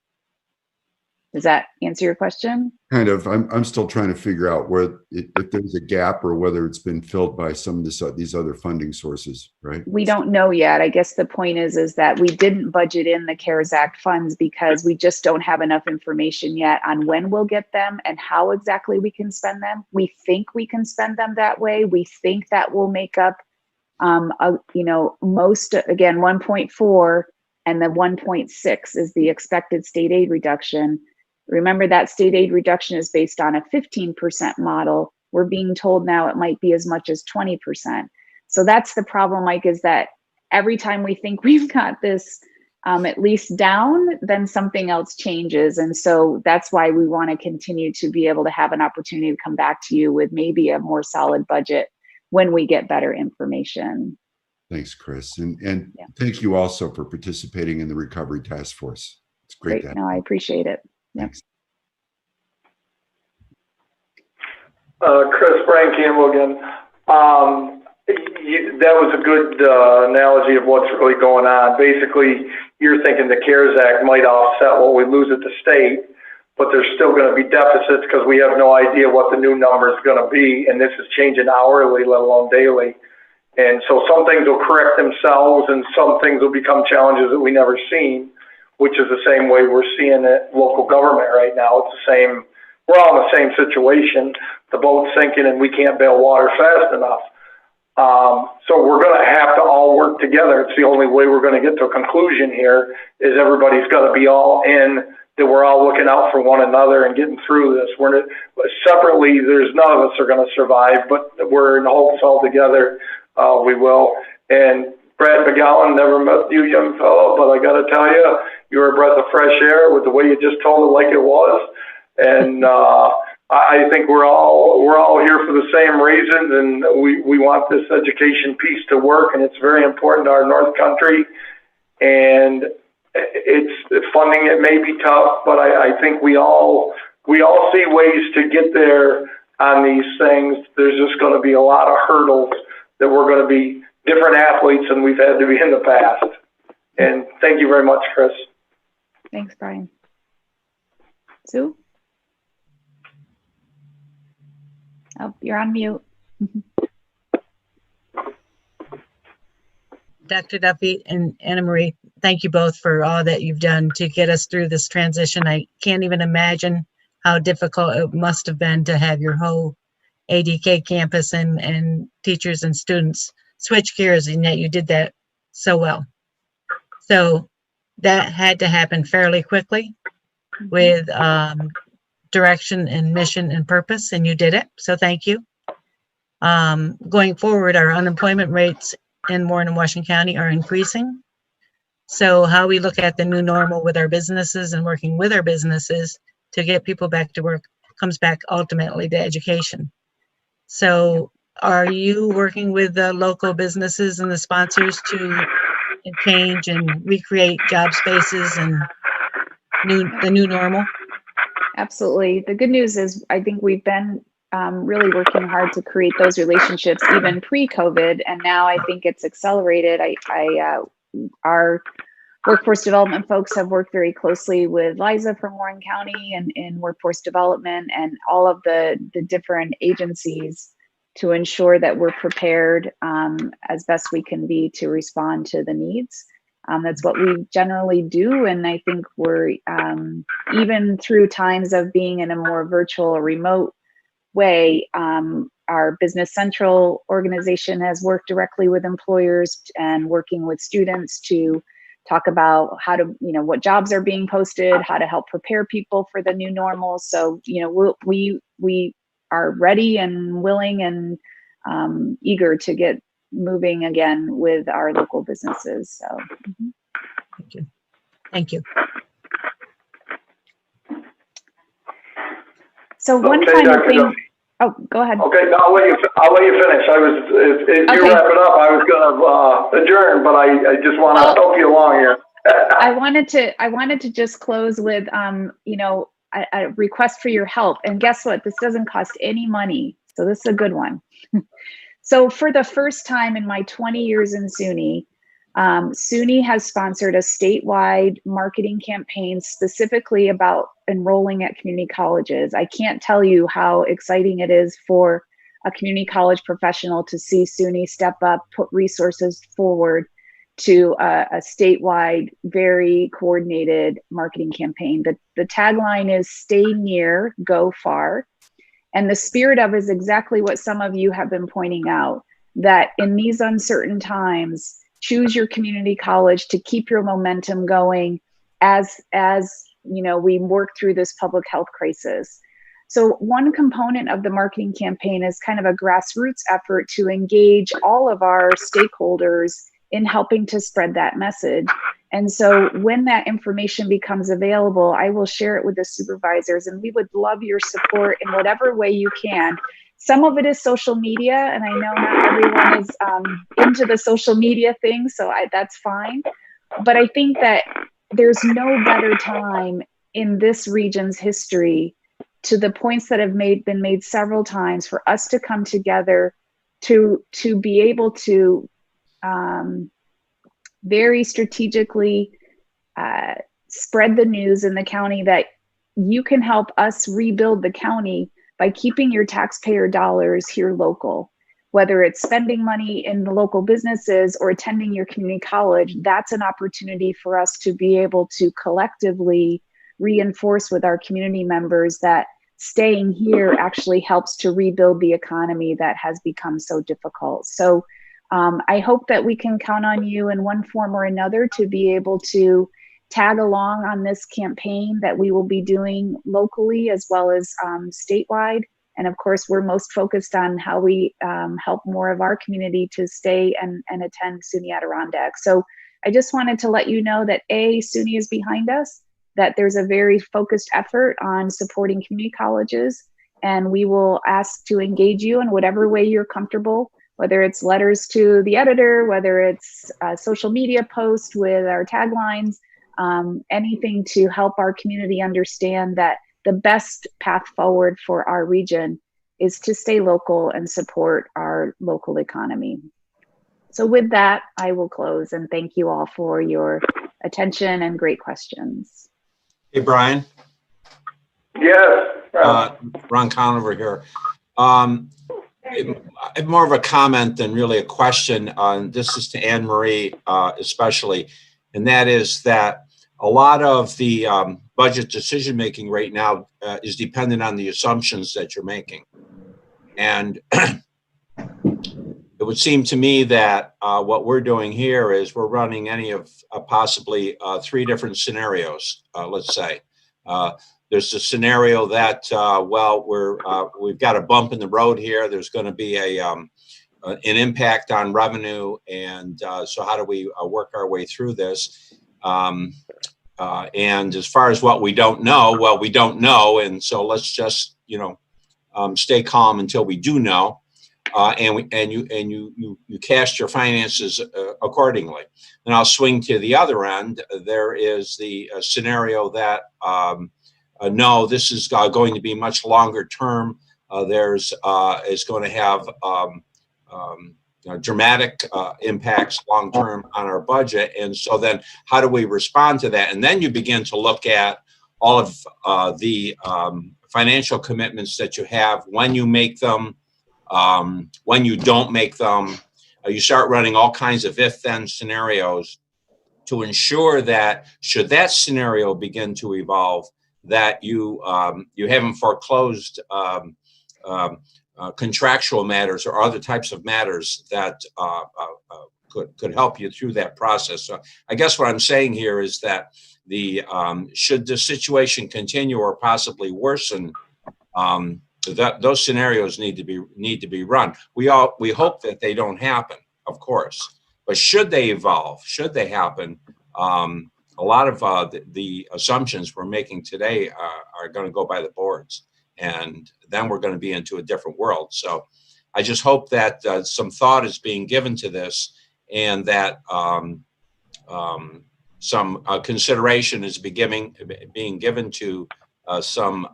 Does that answer your question? Kind of. I'm still trying to figure out if there's a gap or whether it's been filled by some of these other funding sources, right? We don't know yet. I guess the point is that we didn't budget in the CARES Act funds because we just don't have enough information yet on when we'll get them and how exactly we can spend them. We think we can spend them that way. We think that will make up, most, again, 1.4, and the 1.6 is the expected state aid reduction. Remember that state aid reduction is based on a 15% model. We're being told now it might be as much as 20%. So that's the problem, Mike, is that every time we think we've got this at least down, then something else changes. And so that's why we want to continue to be able to have an opportunity to come back to you with maybe a more solid budget when we get better information. Thanks, Chris. And thank you also for participating in the Recovery Task Force. It's great. No, I appreciate it. Thanks. Chris, Brian Campbell again. That was a good analogy of what's really going on. Basically, you're thinking the CARES Act might offset what we lose at the state, but there's still going to be deficits because we have no idea what the new number is going to be, and this is changing hourly, let alone daily. And so some things will correct themselves, and some things will become challenges that we never seen, which is the same way we're seeing it local government right now. It's the same. We're all in the same situation. The boat's sinking, and we can't bail water fast enough. So we're going to have to all work together. It's the only way we're going to get to a conclusion here. Is everybody's got to be all in. That we're all looking out for one another and getting through this. We're separately. There's none of us are going to survive, but we're in hopes all together. We will. And Brad McGowan, never met you, young fellow, but I got to tell you, you're a breath of fresh air with the way you just told it like it was. And I think we're all here for the same reasons, and we want this education piece to work, and it's very important to our North Country. And it's funding. It may be tough, but I think we all see ways to get there on these things. There's just going to be a lot of hurdles that we're going to be different athletes than we've had to be in the past. And thank you very much, Chris. Thanks, Brian. Sue? Oh, you're on mute. Dr. Duffy and Anna Marie, thank you both for all that you've done to get us through this transition. I can't even imagine how difficult it must have been to have your whole ADK campus and teachers and students switch gears, and yet you did that so well. So that had to happen fairly quickly with direction and mission and purpose, and you did it. So thank you. Going forward, our unemployment rates in Warren and Washington County are increasing. So how we look at the new normal with our businesses and working with our businesses to get people back to work comes back ultimately to education. So are you working with the local businesses and the sponsors to change and recreate job spaces and the new normal? Absolutely. The good news is I think we've been really working hard to create those relationships even pre-COVID, and now I think it's accelerated. Our workforce development folks have worked very closely with Liza from Warren County and in workforce development and all of the different agencies to ensure that we're prepared as best we can be to respond to the needs. That's what we generally do, and I think we're even through times of being in a more virtual or remote way, our Business Central organization has worked directly with employers and working with students to talk about how to, what jobs are being posted, how to help prepare people for the new normal. So, we are ready and willing and eager to get moving again with our local businesses. So, Thank you. Thank you. So one Okay, final Dr. thing. Duffy. Oh, go ahead. Okay, no, I'll let you finish. If you Okay. wrap it up, I was gonna adjourn, but I just want to help you along here. I wanted to just close with, a request for your help. And guess what? This doesn't cost any money. So this is a good one. So for the first time in my 20 years in Suny, Suny has sponsored a statewide marketing campaign specifically about enrolling at community colleges. I can't tell you how exciting it is for a community college professional to see Suny step up, put resources forward to a statewide, very coordinated marketing campaign. The tagline is "Stay near, go far." And the spirit of it is exactly what some of you have been pointing out, that in these uncertain times, choose your community college to keep your momentum going as we work through this public health crisis. So one component of the marketing campaign is kind of a grassroots effort to engage all of our stakeholders in helping to spread that message. And so when that information becomes available, I will share it with the supervisors, and we would love your support in whatever way you can. Some of it is social media, and I know not everyone is into the social media thing, so that's fine. But I think that there's no better time in this region's history, to the points that have been made several times, for us to come together to be able to very strategically spread the news in the county that you can help us rebuild the county by keeping your taxpayer dollars here local. Whether it's spending money in the local businesses or attending your community college, that's an opportunity for us to be able to collectively reinforce with our community members that staying here actually helps to rebuild the economy that has become so difficult. So I hope that we can count on you in one form or another to be able to tag along on this campaign that we will be doing locally as well as statewide. And of course, we're most focused on how we help more of our community to stay and attend Suny Adirondack. So I just wanted to let you know that Suny is behind us, that there's a very focused effort on supporting community colleges, and we will ask to engage you in whatever way you're comfortable, whether it's letters to the editor, whether it's social media posts with our taglines, anything to help our community understand that the best path forward for our region is to stay local and support our local economy. So with that, I will close, and thank you all for your attention and great questions. Hey, Brian. Yes. Ron Conover here. more of a comment than really a question on this. Is to Anne Marie especially, and that is that a lot of the budget decision making right now is dependent on the assumptions that you're making, and it would seem to me that what we're doing here is we're running any of possibly 3 different scenarios. Let's say there's a scenario that well, we've got a bump in the road here. There's going to be an impact on revenue, and so how do we work our way through this? And as far as what we don't know, well, we don't know, and so let's just stay calm until we do know. And you cast your finances accordingly. And I'll swing to the other end. There is the scenario that no, this is going to be much longer term. Is going to have dramatic impacts long term on our budget. And so then, how do we respond to that? And then you begin to look at all of the financial commitments that you have when you make them. When you don't make them, you start running all kinds of if-then scenarios to ensure that should that scenario begin to evolve, that you haven't foreclosed contractual matters or other types of matters that could help you through that process. So I guess what I'm saying here is that should the situation continue or possibly worsen, those scenarios need to be run. We hope that they don't happen, of course, but should they evolve, should they happen, a lot of the assumptions we're making today are going to go by the boards, and then we're going to be into a different world. So I just hope that some thought is being given to this, and that some consideration is being given to some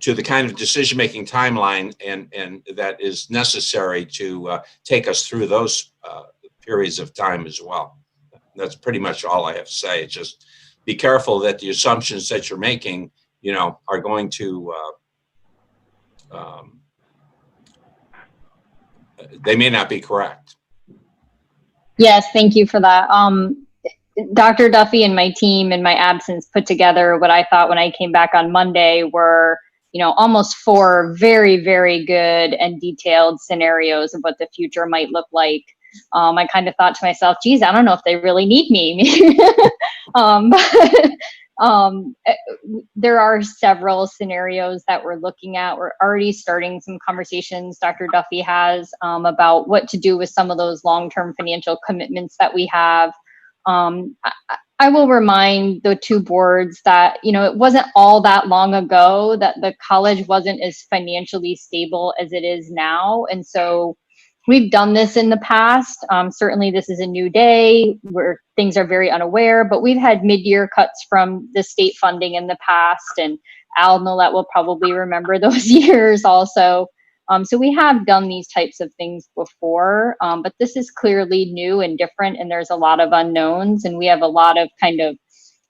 to the kind of decision-making timeline and that is necessary to take us through those periods of time as well. That's pretty much all I have to say. Just be careful that the assumptions that you're making, are going to, they may not be correct. Yes, thank you for that. Dr. Duffy and my team, in my absence, put together what I thought when I came back on Monday were, almost 4 very, very good and detailed scenarios of what the future might look like. I kind of thought to myself, geez, I don't know if they really need me. There are several scenarios that we're looking at. We're already starting some conversations, Dr. Duffy has, about what to do with some of those long-term financial commitments that we have. I will remind the 2 boards that, it wasn't all that long ago that the college wasn't as financially stable as it is now. And so we've done this in the past. Certainly this is a new day where things are very unaware, but we've had mid-year cuts from the state funding in the past, and Al Nolet will probably remember those years also. So we have done these types of things before, but this is clearly new and different, and there's a lot of unknowns, and we have a lot of kind of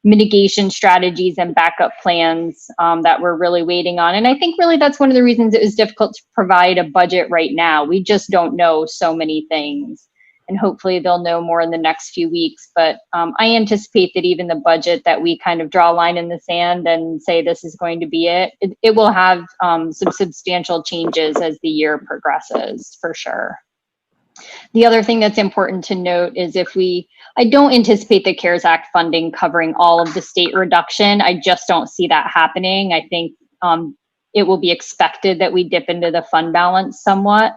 mitigation strategies and backup plans that we're really waiting on. And I think really that's one of the reasons it was difficult to provide a budget right now. We just don't know so many things, and hopefully they'll know more in the next few weeks. But I anticipate that even the budget that we kind of draw a line in the sand and say this is going to be it will have some substantial changes as the year progresses, for sure. The other thing that's important to note is I don't anticipate the CARES Act funding covering all of the state reduction. I just don't see that happening. I think it will be expected that we dip into the fund balance somewhat.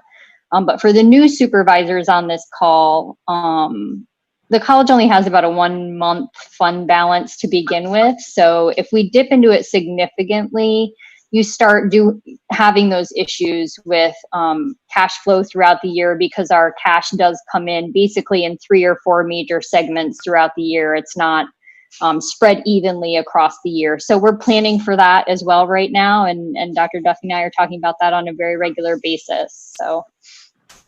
But for the new supervisors on this call, the college only has about a 1-month fund balance to begin with. So if we dip into it significantly, you start having those issues with cash flow throughout the year, because our cash does come in basically in 3 or 4 major segments throughout the year. It's not spread evenly across the year. So we're planning for that as well right now. And Dr. Duffy and I are talking about that on a very regular basis. So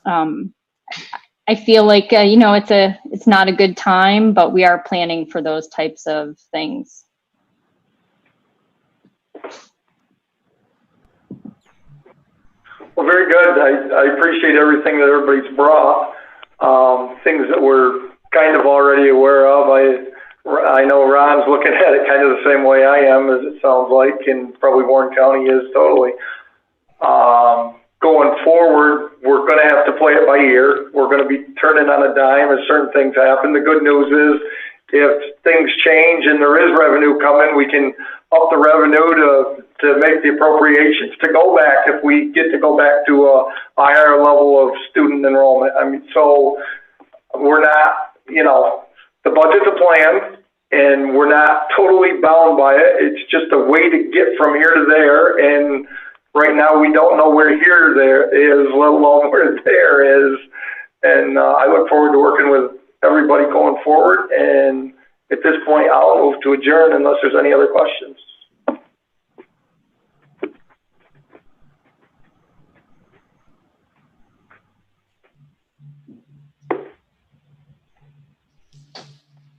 I feel like, it's not a good time, but we are planning for those types of things. Well, very good. I appreciate everything that everybody's brought. Things that we're kind of already aware of. I know Ron's looking at it kind of the same way I am, as it sounds like, and probably Warren County is totally. Going forward, we're going to have to play it by ear. We're going to be turning on a dime as certain things happen. The good news is if things change and there is revenue coming, we can up the revenue to make the appropriations to go back if we get to go back to a higher level of student enrollment. I mean, so we're not, you know, the budget's a plan and we're not totally bound by it. It's just a way to get from here to there. And right now we don't know where here there is, let alone where there is. And I look forward to working with everybody going forward. And at this point, I'll move to adjourn unless there's any other questions.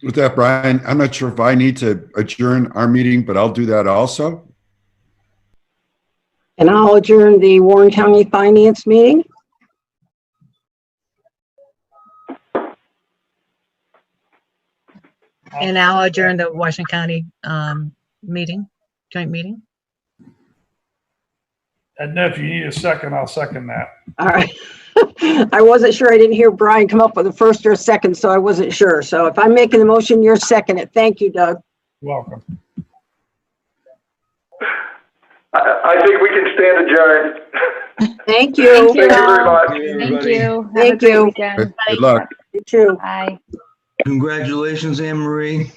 With that, Brian, I'm not sure if I need to adjourn our meeting, but I'll do that also. And I'll adjourn the Warren County Finance meeting. And I'll adjourn the Washington County meeting, joint meeting. And if you need a second, I'll second that. All right. I wasn't sure. I didn't hear Brian come up with a first or a second, so I wasn't sure. So if I'm making the motion, you're second it. Thank you, Doug. Welcome. I think we can stand adjourned. Thank you. Thank you. Thank you very much. Thank you. Have Thank a great you. weekend. Good luck. You too. Bye. Congratulations, Anne Marie.